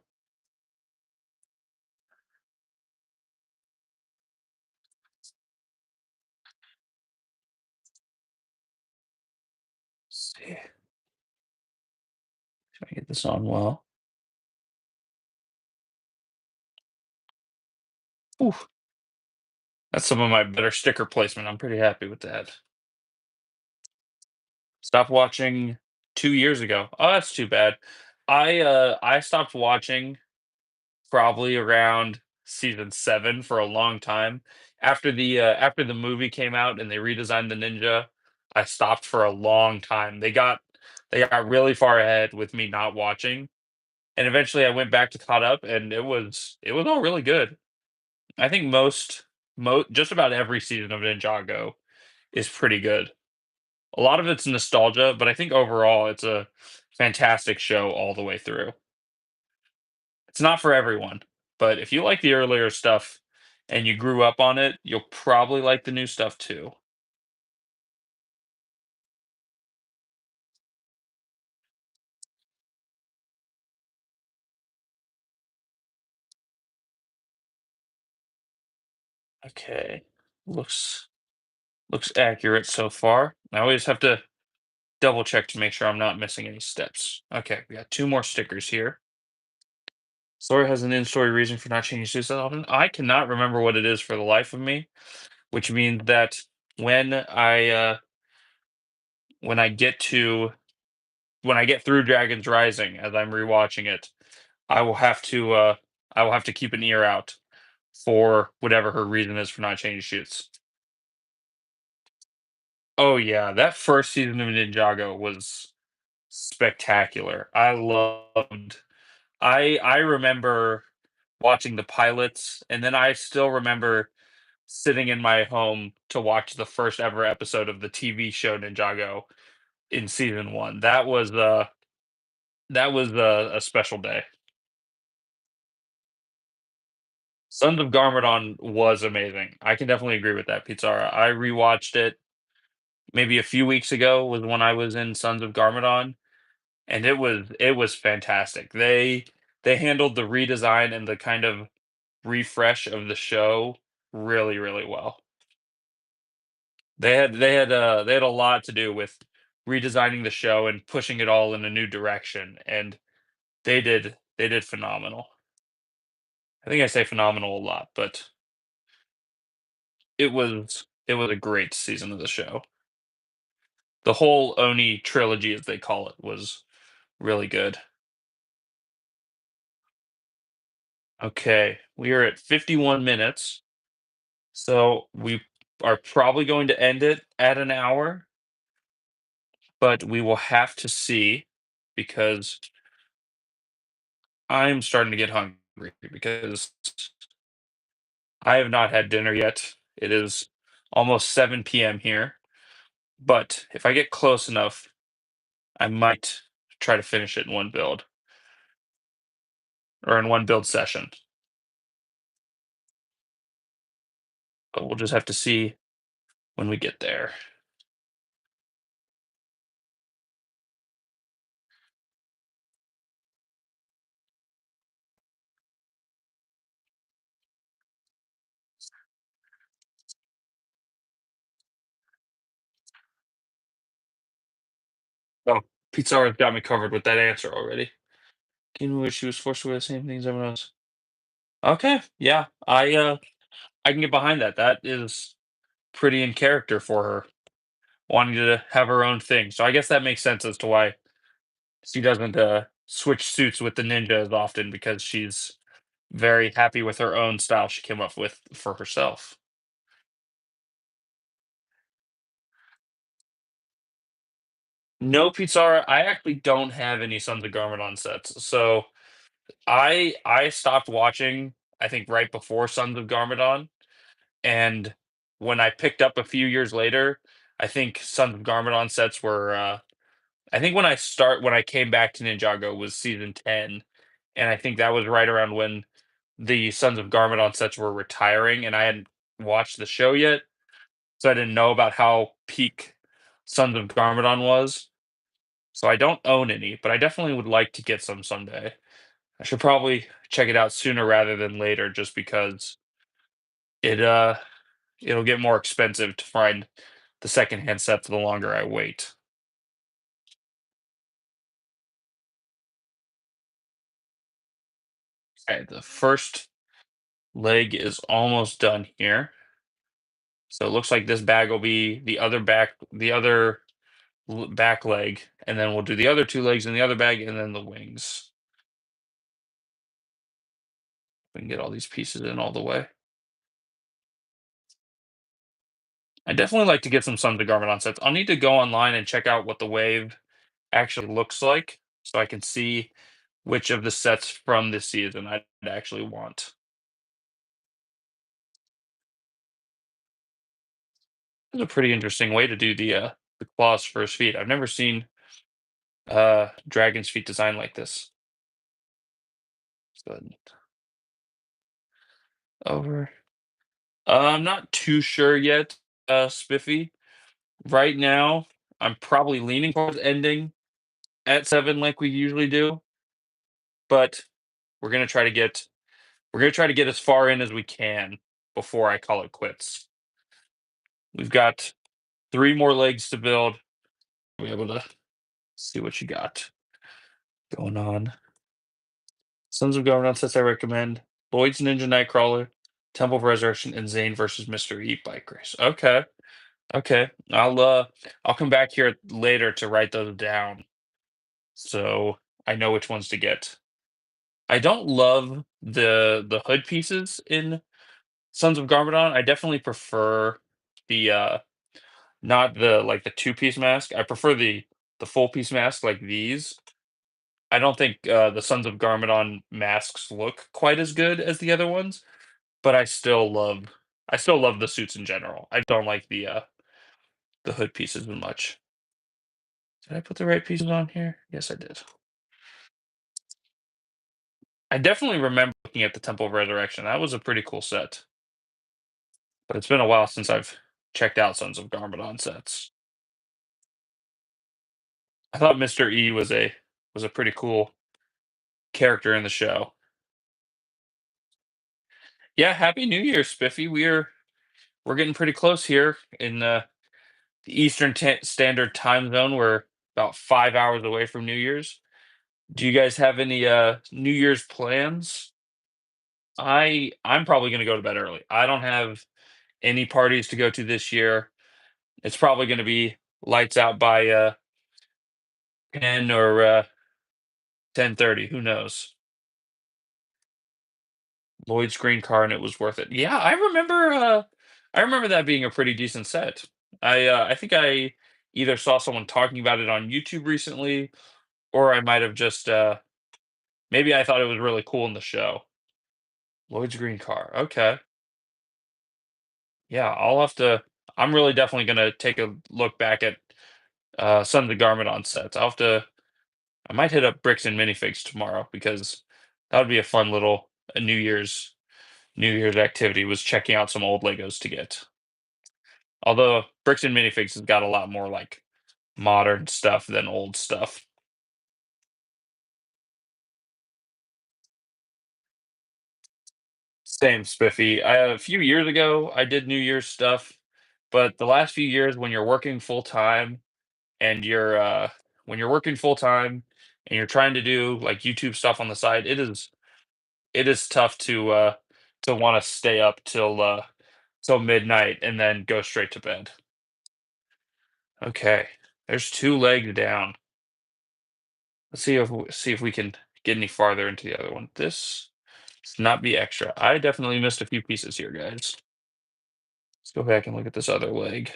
Let's see. Can I get this on well? Ooh, that's some of my better sticker placement. I'm pretty happy with that. Stopped watching 2 years ago. Oh, that's too bad. I stopped watching probably around season 7 for a long time. After the movie came out and they redesigned the ninja, I stopped for a long time. They got really far ahead with me not watching, and eventually I went back to caught up, and it was all really good. I think just about every season of Ninjago is pretty good. A lot of it's nostalgia, but I think overall it's a fantastic show all the way through. It's not for everyone, but if you like the earlier stuff and you grew up on it, you'll probably like the new stuff too. Okay. Looks looks accurate so far. I always have to double check to make sure I'm not missing any steps. Okay, we got two more stickers here. Sora has an in-story reason for not changing suits that often. I cannot remember what it is for the life of me, which means that when I uh when I get to when I get through Dragon's Rising as I'm rewatching it, I will have to uh I will have to keep an ear out for whatever her reason is for not changing shoots. Oh yeah, that first season of Ninjago was spectacular. I remember watching the pilots, and then I still remember sitting in my home to watch the first ever episode of the TV show Ninjago in season 1. That was a special day. Sons of Garmadon was amazing. I can definitely agree with that, Pizarra. I rewatched it maybe a few weeks ago was when I was in Sons of Garmadon, and it was fantastic. They handled the redesign and the kind of refresh of the show really, really well. They had a lot to do with redesigning the show and pushing it all in a new direction, and they did phenomenal. I think I say phenomenal a lot, but it was a great season of the show. The whole Oni trilogy, as they call it, was really good. Okay, we are at 51 minutes, so we are probably going to end it at an hour, but we will have to see because I'm starting to get hungry because I have not had dinner yet. It is almost 7 p.m. here, but if I get close enough, I might try to finish it in one build or in one build session. But we'll just have to see when we get there. Oh, Pizarra's got me covered with that answer already. In which she was forced to wear the same things everyone else. Okay, yeah, I can get behind that. That is pretty in character for her, wanting to have her own thing. So I guess that makes sense as to why she doesn't switch suits with the ninja as often because she's very happy with her own style she came up with for herself. No, Pizarra, I actually don't have any Sons of Garmadon sets. So I stopped watching, I think right before Sons of Garmadon. And when I picked up a few years later, I think Sons of Garmadon sets were I think when I came back to Ninjago was season 10. And I think that was right around when the Sons of Garmadon sets were retiring and I hadn't watched the show yet. So I didn't know about how peak Sons of Garmadon was. So I don't own any, but I definitely would like to get some someday. I should probably check it out sooner rather than later just because it it'll get more expensive to find the secondhand set the longer I wait. Okay, the first leg is almost done here. So it looks like this bag will be the other back leg, and then we'll do the other two legs in the other bag, and then the wings. We can get all these pieces in all the way. I definitely like to get some Sons of Garmadon sets. I'll need to go online and check out what the wave actually looks like, so I can see which of the sets from this season I'd actually want. It's a pretty interesting way to do the claws for his feet. I've never seen dragon's feet designed like this. So over. I'm not too sure yet, Spiffy. Right now, I'm probably leaning towards ending at 7 like we usually do, but we're gonna try to get we're gonna try to get as far in as we can before I call it quits. We've got 3 more legs to build. Be able to see what you got going on. Sons of Governance sets I recommend. Lloyd's Ninja Nightcrawler, Temple of Resurrection, and Zane versus Mr. Eat Bike Race. Okay. Okay. I'll come back here later to write those down so I know which ones to get. I don't love the hood pieces in Sons of Garmadon. I definitely prefer the not the like the two-piece mask. I prefer the full piece mask like these. I don't think the Sons of Garmadon masks look quite as good as the other ones, but I still love the suits in general. I don't like the hood pieces as much. Did I put the right pieces on here? Yes, I did. I definitely remember looking at the Temple of Resurrection. That was a pretty cool set, but it's been a while since I've checked out Sons of Garmadon sets. I thought Mr. E was a pretty cool character in the show. Yeah, Happy New Year, Spiffy. We're getting pretty close here in the Eastern Standard Time Zone. We're about 5 hours away from New Year's. Do you guys have any New Year's plans? I'm probably gonna go to bed early. I don't have any parties to go to this year. It's probably gonna be lights out by 10 or 10:30. Who knows? Lloyd's green car and it was worth it. Yeah, I remember that being a pretty decent set. I think I either saw someone talking about it on YouTube recently, or I might have just maybe I thought it was really cool in the show. Lloyd's green car. Okay. Yeah, I'll have to I'm really definitely gonna take a look back at some of the Garmadon sets. I might hit up Bricks and Minifigs tomorrow because that would be a fun little New Year's activity was checking out some old Legos to get. Although Bricks and Minifigs has got a lot more like modern stuff than old stuff. Same Spiffy. A few years ago, I did New Year's stuff, but the last few years when you're working full time and when you're working full time and you're trying to do like YouTube stuff on the side, it is tough to want to stay up till midnight and then go straight to bed. Okay. There's two legs down. See if we can get any farther into the other one. This should not be extra. I definitely missed a few pieces here, guys. Let's go back and look at this other leg.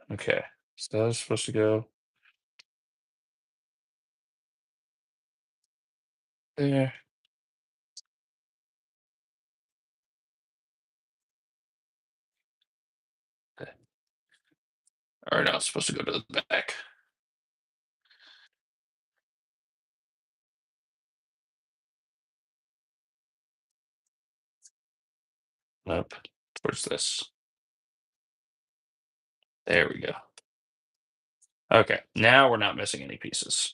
Okay. So that was supposed to go there. Or no, it's supposed to go to the back. Nope. Towards this. There we go. Okay. Now we're not missing any pieces.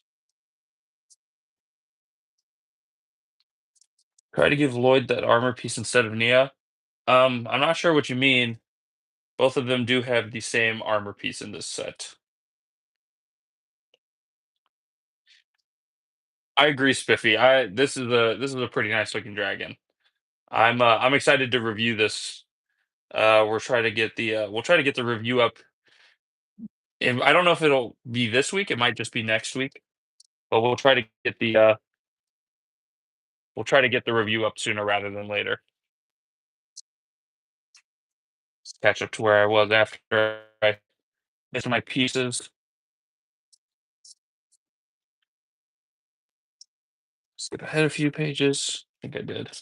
Try to give Lloyd that armor piece instead of Nia. I'm not sure what you mean. Both of them do have the same armor piece in this set. I agree, Spiffy. I this is a pretty nice looking dragon. I'm excited to review this. We'll try to get the review up. And I don't know if it'll be this week. It might just be next week. But we'll try to get the review up sooner rather than later. Catch up to where I was after I missed my pieces. Skip ahead a few pages. I think I did.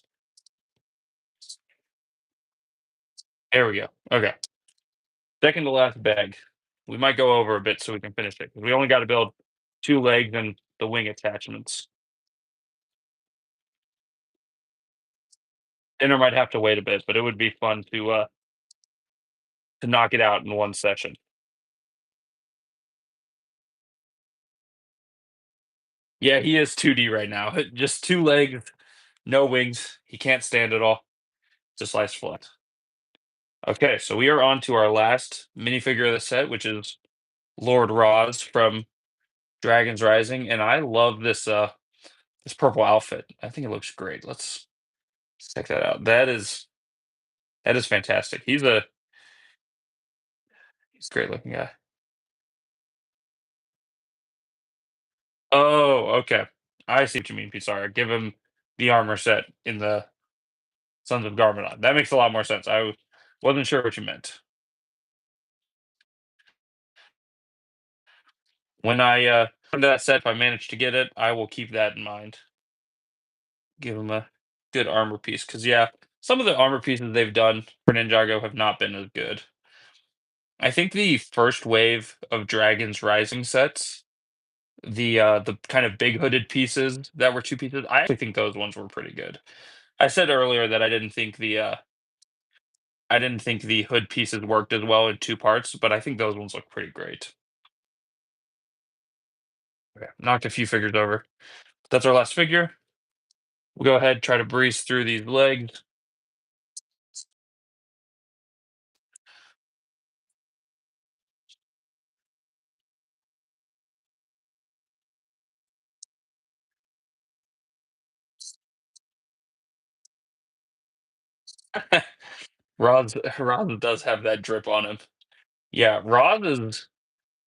There we go. Okay. Second to last bag. We might go over a bit so we can finish it, 'cause we only gotta build 2 legs and the wing attachments. Dinner might have to wait a bit, but it would be fun to knock it out in one session. Yeah, he is 2D right now. Just 2 legs, no wings. He can't stand it all. Just lies flat. Okay, so we are on to our last minifigure of the set, which is Lord Roz from Dragon's Rising, and I love this purple outfit. I think it looks great. Let's check that out. That is fantastic. He's a great looking guy. Oh, okay. I see what you mean, Pisara. Give him the armor set in the Sons of Garmadon. That makes a lot more sense. Wasn't sure what you meant. When I come to that set, if I manage to get it, I will keep that in mind. Give him a good armor piece. Cause yeah, some of the armor pieces they've done for Ninjago have not been as good. I think the first wave of Dragon's Rising sets, the kind of big hooded pieces that were two pieces, I actually think those ones were pretty good. I said earlier that I didn't think the hood pieces worked as well in two parts, but I think those ones look pretty great. Okay, knocked a few figures over. That's our last figure. We'll go ahead, try to breeze through these legs. Roz does have that drip on him. Yeah, Roz is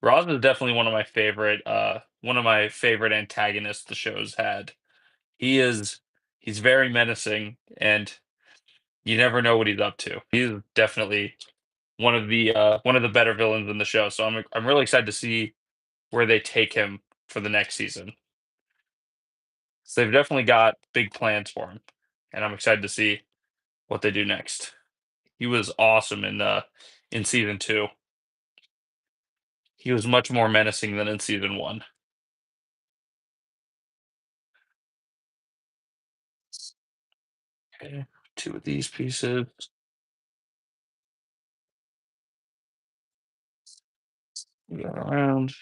definitely one of my favorite antagonists the show's had. He is he's very menacing and you never know what he's up to. He's definitely one of the better villains in the show. So I'm really excited to see where they take him for the next season. So they've definitely got big plans for him, and I'm excited to see what they do next. He was awesome in season 2. He was much more menacing than in season 1. Okay, 2 of these pieces. We go around.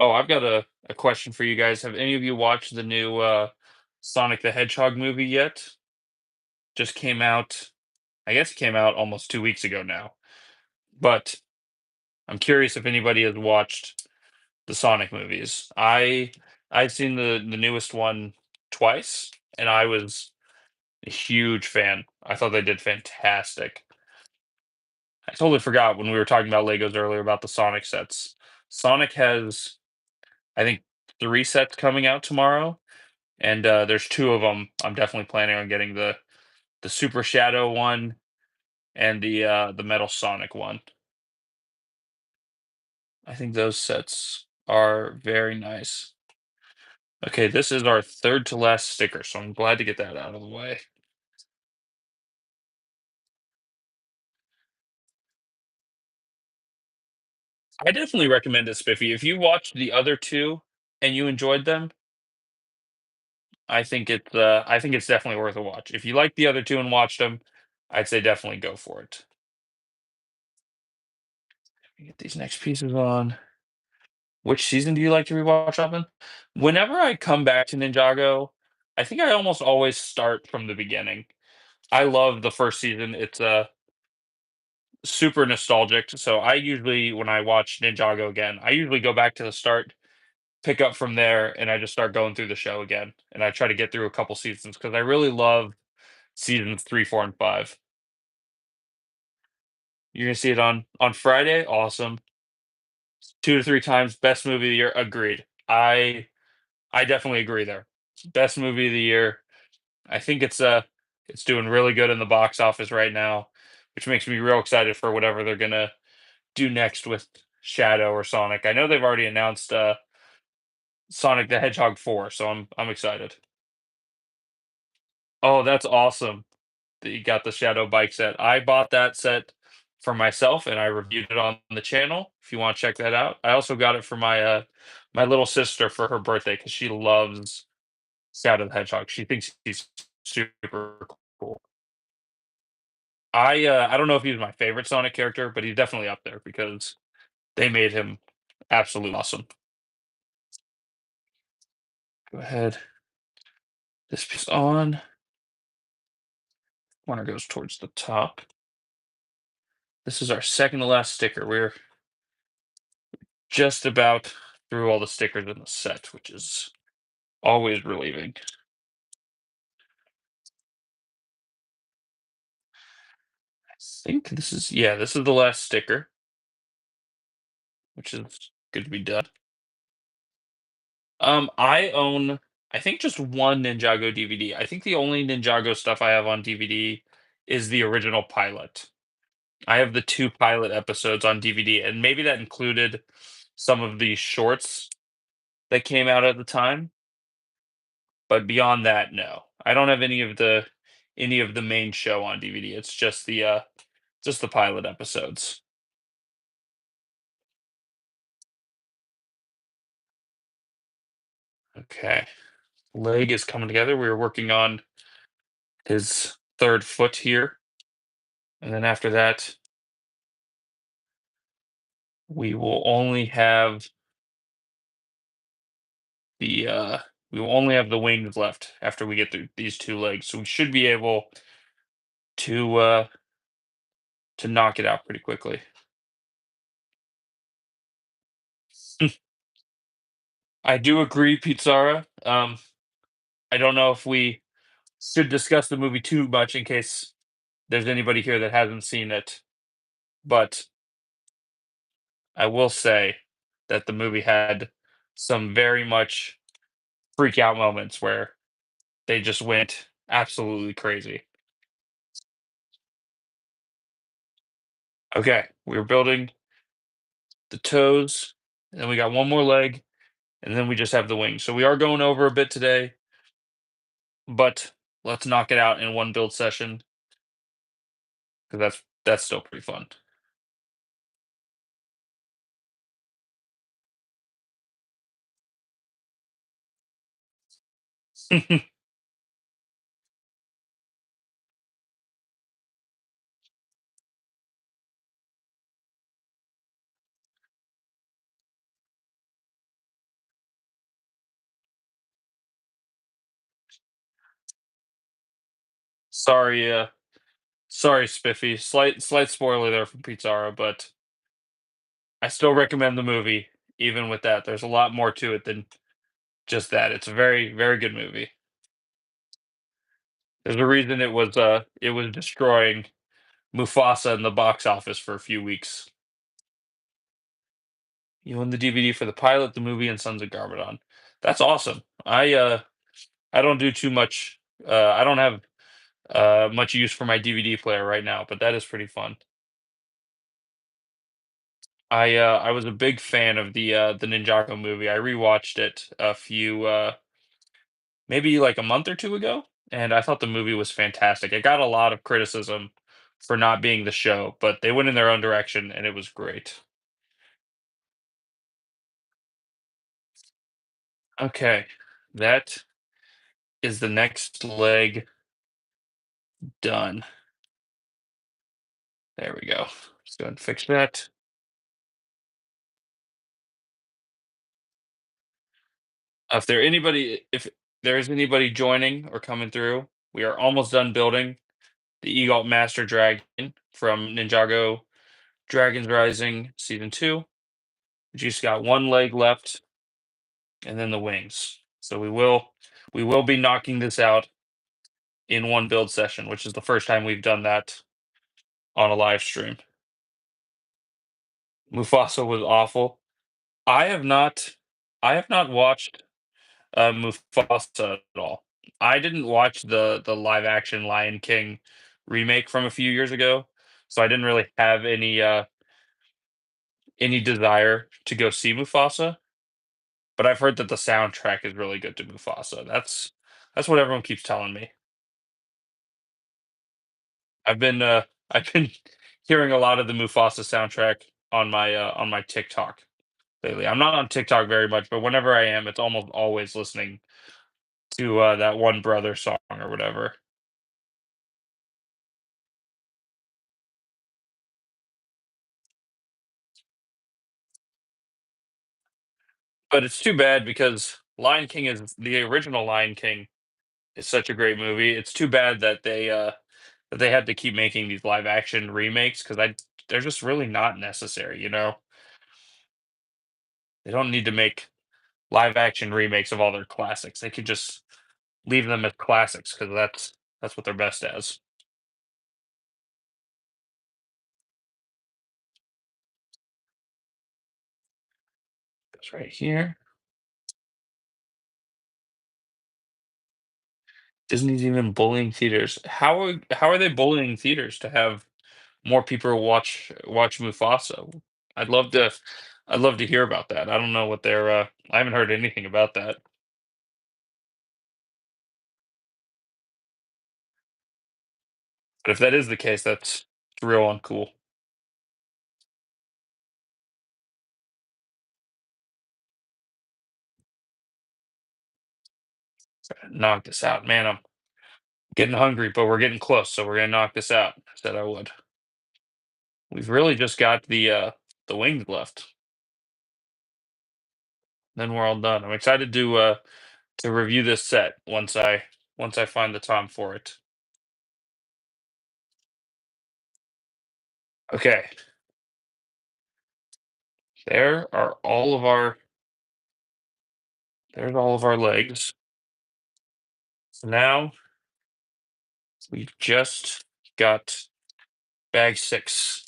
Oh, I've got a question for you guys. Have any of you watched the new Sonic the Hedgehog movie yet? Just came out. I guess it came out almost 2 weeks ago now. But I'm curious if anybody has watched the Sonic movies. I've seen the newest one twice, and I was a huge fan. I thought they did fantastic. I totally forgot when we were talking about Legos earlier about the Sonic sets. Sonic has, I think, 3 sets coming out tomorrow, and there's 2 of them. I'm definitely planning on getting the Super Shadow one and the Metal Sonic one. I think those sets are very nice. Okay, this is our third to last sticker, so I'm glad to get that out of the way. I definitely recommend it, Spiffy. If you watched the other 2 and you enjoyed them, I think it's definitely worth a watch. If you like the other 2 and watched them, I'd say definitely go for it. Let me get these next pieces on. Which season do you like to rewatch often? Whenever I come back to Ninjago, I think I almost always start from the beginning. I love the first season. It's super nostalgic. So I usually, when I watch Ninjago again, I usually go back to the start, pick up from there, and I just start going through the show again. And I try to get through a couple seasons because I really love seasons 3, 4, and 5. You're gonna see it on Friday. Awesome. 2 to 3 times best movie of the year. Agreed. I definitely agree there. Best movie of the year. I think it's doing really good in the box office right now, which makes me real excited for whatever they're gonna do next with Shadow or Sonic. I know they've already announced Sonic the Hedgehog 4, so I'm excited. Oh, that's awesome that you got the Shadow bike set. I bought that set for myself and I reviewed it on the channel if you want to check that out. I also got it for my little sister for her birthday because she loves Shadow the Hedgehog. She thinks he's super cool. I don't know if he's my favorite Sonic character, but he's definitely up there because they made him absolutely awesome. Go ahead. This piece on. Corner goes towards the top. This is our second to last sticker. We're just about through all the stickers in the set, which is always relieving. I think this is, yeah, this is the last sticker, which is good to be done. I own, I think just one Ninjago DVD. I think the only Ninjago stuff I have on DVD is the original pilot. I have the 2 pilot episodes on DVD, and maybe that included some of the shorts that came out at the time, but beyond that, no. I don't have any of the main show on DVD. It's just the pilot episodes. Okay. Leg is coming together. We were working on his third foot here. And then after that, we will only have the uh we will only have the wings left after we get through these two legs. So we should be able to to knock it out pretty quickly. I do agree, Pizzara. I don't know if we should discuss the movie too much in case there's anybody here that hasn't seen it, but I will say that the movie had some very much freak out moments where they just went absolutely crazy. Okay, we're building the toes, and then we got one more leg, and then we just have the wings. So we are going over a bit today, but let's knock it out in one build session because that's still pretty fun. Sorry, sorry, Spiffy. Slight spoiler there from Pizzara, but I still recommend the movie. Even with that, there's a lot more to it than just that. It's a very good movie. There's a reason it was destroying Mufasa in the box office for a few weeks. You own the DVD for the pilot, the movie, and Sons of Garmadon. That's awesome. I don't do too much. I don't have much use for my DVD player right now, but that is pretty fun. I was a big fan of the Ninjago movie. I rewatched it a few maybe like a month or two ago, and I thought the movie was fantastic. It got a lot of criticism for not being the show, but they went in their own direction, and it was great. Okay, that is the next leg done. There we go. Just go ahead and fix that. If there is anybody joining or coming through, we are almost done building the Egalt Master Dragon from Ninjago Dragons Rising Season 2. We just got one leg left, and then the wings. So we will be knocking this out in one build session, which is the first time we've done that on a live stream. Mufasa was awful. I have not I have not watched Mufasa at all. I didn't watch the live action Lion King remake from a few years ago, so I didn't really have any desire to go see Mufasa. But I've heard that the soundtrack is really good to Mufasa. That's what everyone keeps telling me. I've been I've been hearing a lot of the Mufasa soundtrack on my TikTok lately. I'm not on TikTok very much, but whenever I am, it's almost always listening to that one brother song or whatever. But it's too bad because Lion King is the original Lion King is such a great movie. It's too bad that they had to keep making these live action remakes because I they're just really not necessary, you know? They don't need to make live action remakes of all their classics. They could just leave them as classics because that's what they're best as. That's right here. Disney's even bullying theaters. How are they bullying theaters to have more people watch Mufasa? I'd love to. I'd love to hear about that. I don't know what they're. I haven't heard anything about that. But if that is the case, that's real uncool. Knock this out, man. I'm getting hungry, but we're getting close, so we're gonna knock this out. I said I would. We've really just got the wings left. Then we're all done. I'm excited to review this set once I find the time for it. Okay, there are all of our there's all of our legs. So now we've just got bag six.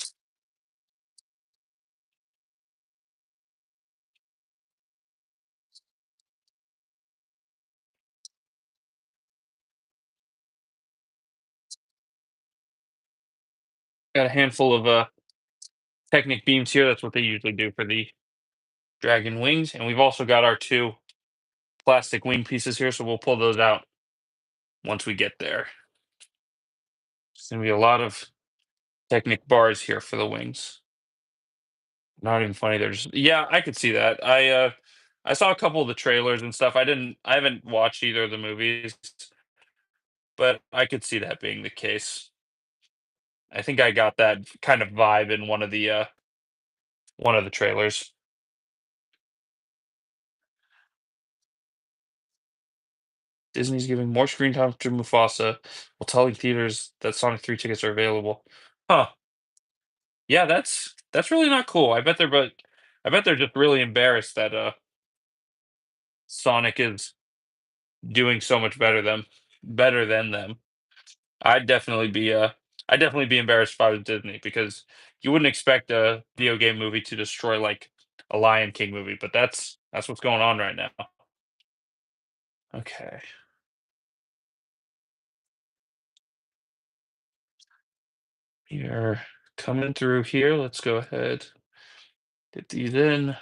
Got a handful of Technic beams here. That's what they usually do for the dragon wings. And we've also got our two plastic wing pieces here, so we'll pull those out once we get there. It's gonna be a lot of Technic bars here for the wings. Not even funny. They're just yeah, I could see that. I saw a couple of the trailers and stuff. I haven't watched either of the movies, but I could see that being the case. I think I got that kind of vibe in one of the trailers. Disney's giving more screen time to Mufasa while telling theaters that Sonic 3 tickets are available. Huh. Yeah, that's really not cool. I bet they're just really embarrassed that Sonic is doing so much better than them. I'd definitely be I'd definitely be embarrassed if I was Disney because you wouldn't expect a video game movie to destroy like a Lion King movie, but that's what's going on right now. Okay. We are coming through here. Let's go ahead. Get these in.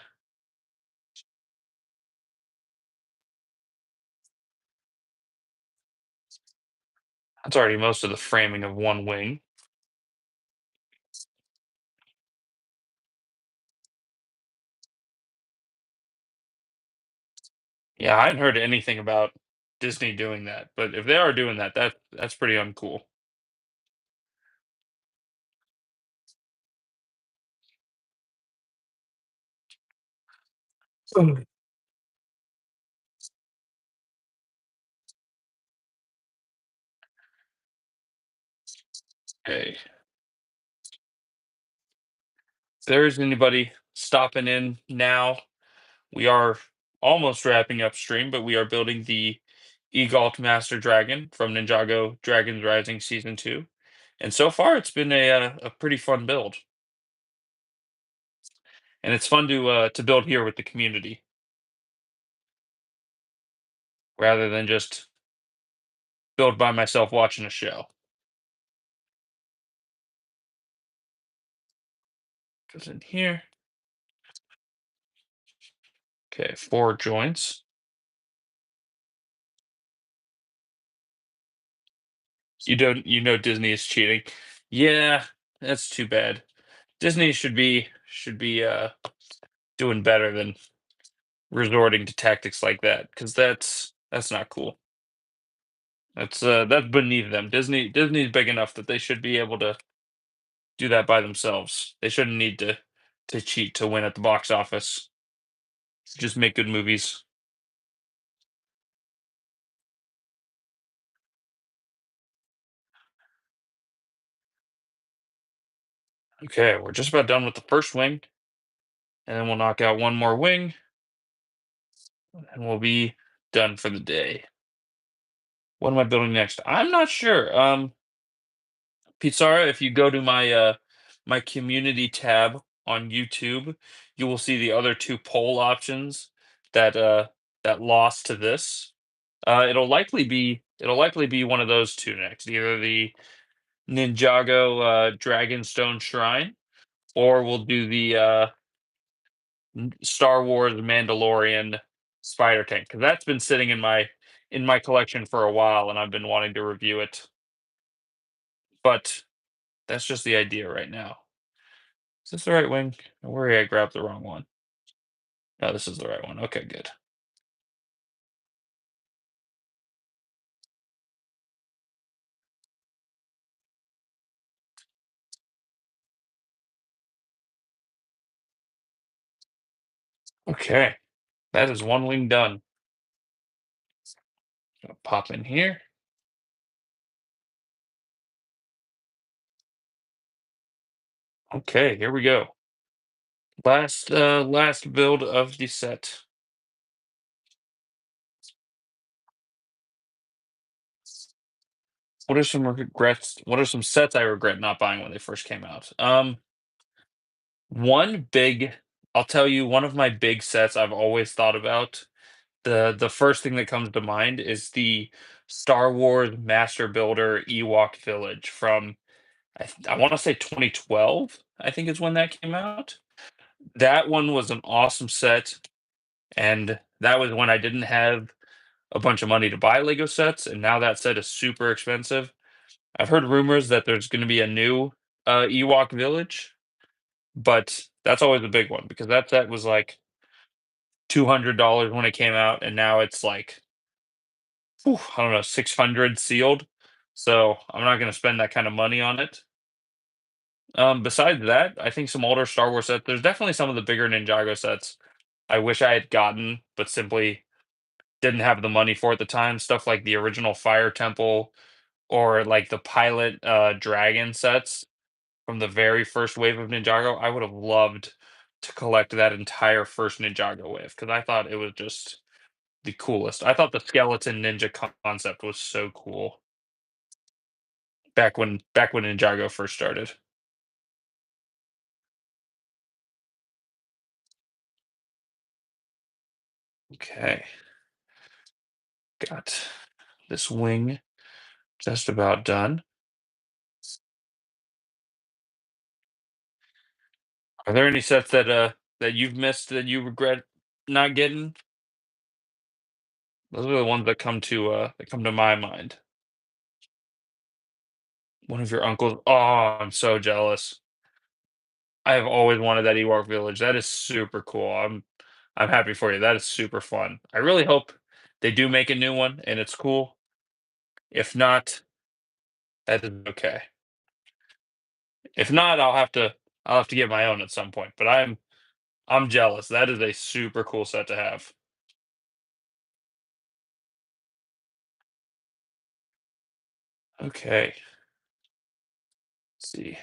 That's already most of the framing of one wing. Yeah, I hadn't heard anything about Disney doing that, but if they are doing that, that's pretty uncool. Mm. Okay. If there's anybody stopping in now, we are almost wrapping up stream, but we are building the Egalt Master Dragon from Ninjago Dragons Rising Season 2. And so far, it's been a pretty fun build. And it's fun to build here with the community rather than just build by myself watching a show. Goes in here. Okay, four joints. You know Disney is cheating. Yeah, that's too bad. Disney should be doing better than resorting to tactics like that because that's not cool. That's beneath them. Disney's big enough that they should be able to do that by themselves. They shouldn't need to cheat to win at the box office. Just make good movies. Okay, we're just about done with the first wing, and then we'll knock out one more wing, and we'll be done for the day. What am I building next? I'm not sure. Pizarra, if you go to my community tab on YouTube, you will see the other two poll options that that lost to this. It'll likely be one of those two next, either the Ninjago Dragonstone Shrine, or we'll do Star Wars Mandalorian spider tank because that's been sitting in my collection for a while, and I've been wanting to review it. But that's just the idea right now. Is this the right wing? I worry I grabbed the wrong one. No, this is the right one. Okay, good. Okay, that is one wing done. Gonna pop in here. Okay, here we go. Last build of the set. What are some sets I regret not buying when they first came out? One big I'll tell you one of my big sets I've always thought about. The first thing that comes to mind is the Star Wars Master Builder Ewok Village from I want to say 2012, I think is when that came out. That one was an awesome set, and that was when I didn't have a bunch of money to buy Lego sets, and now that set is super expensive. I've heard rumors that there's going to be a new Ewok Village, but that's always a big one because that set was like $200 when it came out, and now it's like I don't know 600 sealed. So I'm not going to spend that kind of money on it. Besides that, I think some older Star Wars sets. There's definitely some of the bigger Ninjago sets I wish I had gotten, but simply didn't have the money for at the time. Stuff like the original Fire Temple or like the pilot dragon sets from the very first wave of Ninjago. I would have loved to collect that entire first Ninjago wave because I thought it was just the coolest. I thought the skeleton ninja concept was so cool back when Ninjago first started. Okay, got this wing just about done. Are there any sets that you've missed that you regret not getting? Those are the ones that come to my mind. One of your uncles. Oh, I'm so jealous. I have always wanted that Ewok village. That is super cool. I'm happy for you. That is super fun. I really hope they do make a new one and it's cool. If not, that is okay. If not, I'll have to get my own at some point. But I'm jealous. That is a super cool set to have. Okay. Let's see.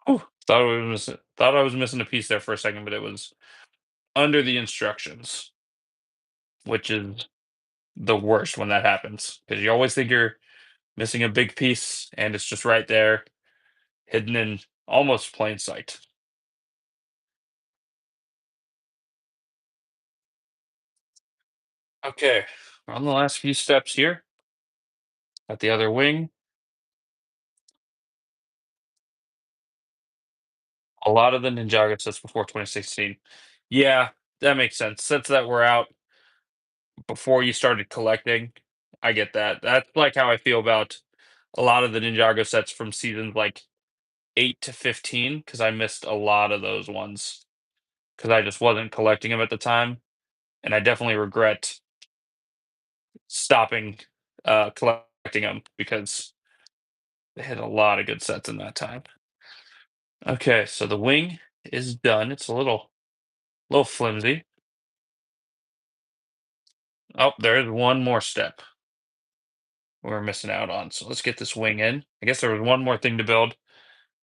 Oh, thought I was missing a piece there for a second, but it was under the instructions, which is the worst when that happens because you always think you're missing a big piece and it's just right there, hidden in almost plain sight. Okay, we're on the last few steps here at the other wing. A lot of the Ninjago sets before 2016. Yeah, that makes sense. Sets that were out before you started collecting. I get that. That's like how I feel about a lot of the Ninjago sets from seasons like 8 to 15 because I missed a lot of those ones because I just wasn't collecting them at the time, and I definitely regret stopping collecting them because they had a lot of good sets in that time. Okay, so the wing is done. It's a little flimsy. Oh, there's one more step we're missing out on. So let's get this wing in. I guess there was one more thing to build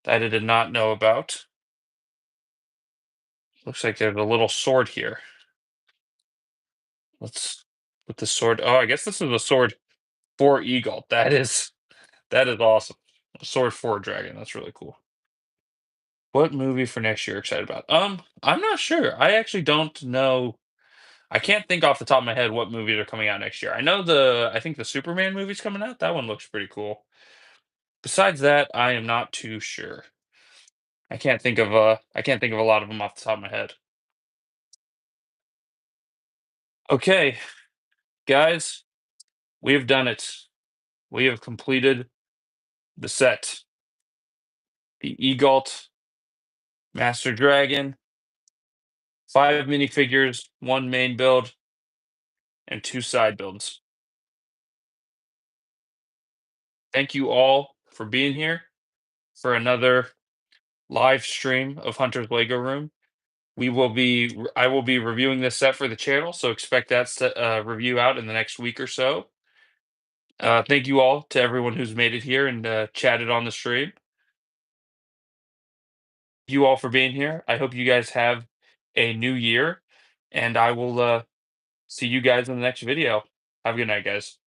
that I did not know about. Looks like there's a little sword here. Let's put the sword. Oh, I guess this is a sword for Egalt. That is awesome. A sword for a dragon. That's really cool. What movie for next year excited about? I'm not sure. I actually don't know. I can't think off the top of my head what movies are coming out next year. I think the Superman movie's coming out. That one looks pretty cool. Besides that, I am not too sure. I can't think of a lot of them off the top of my head. Okay, guys, we have done it. We have completed the set. The Egalt Master Dragon, 5 minifigures, 1 main build, and 2 side builds. Thank you all for being here for another live stream of Hunter's Lego Room. I will be reviewing this set for the channel, so expect that review out in the next week or so. Thank you all to everyone who's made it here and chatted on the stream. You all for being here. I hope you guys have a new year, and I will see you guys in the next video. Have a good night, guys.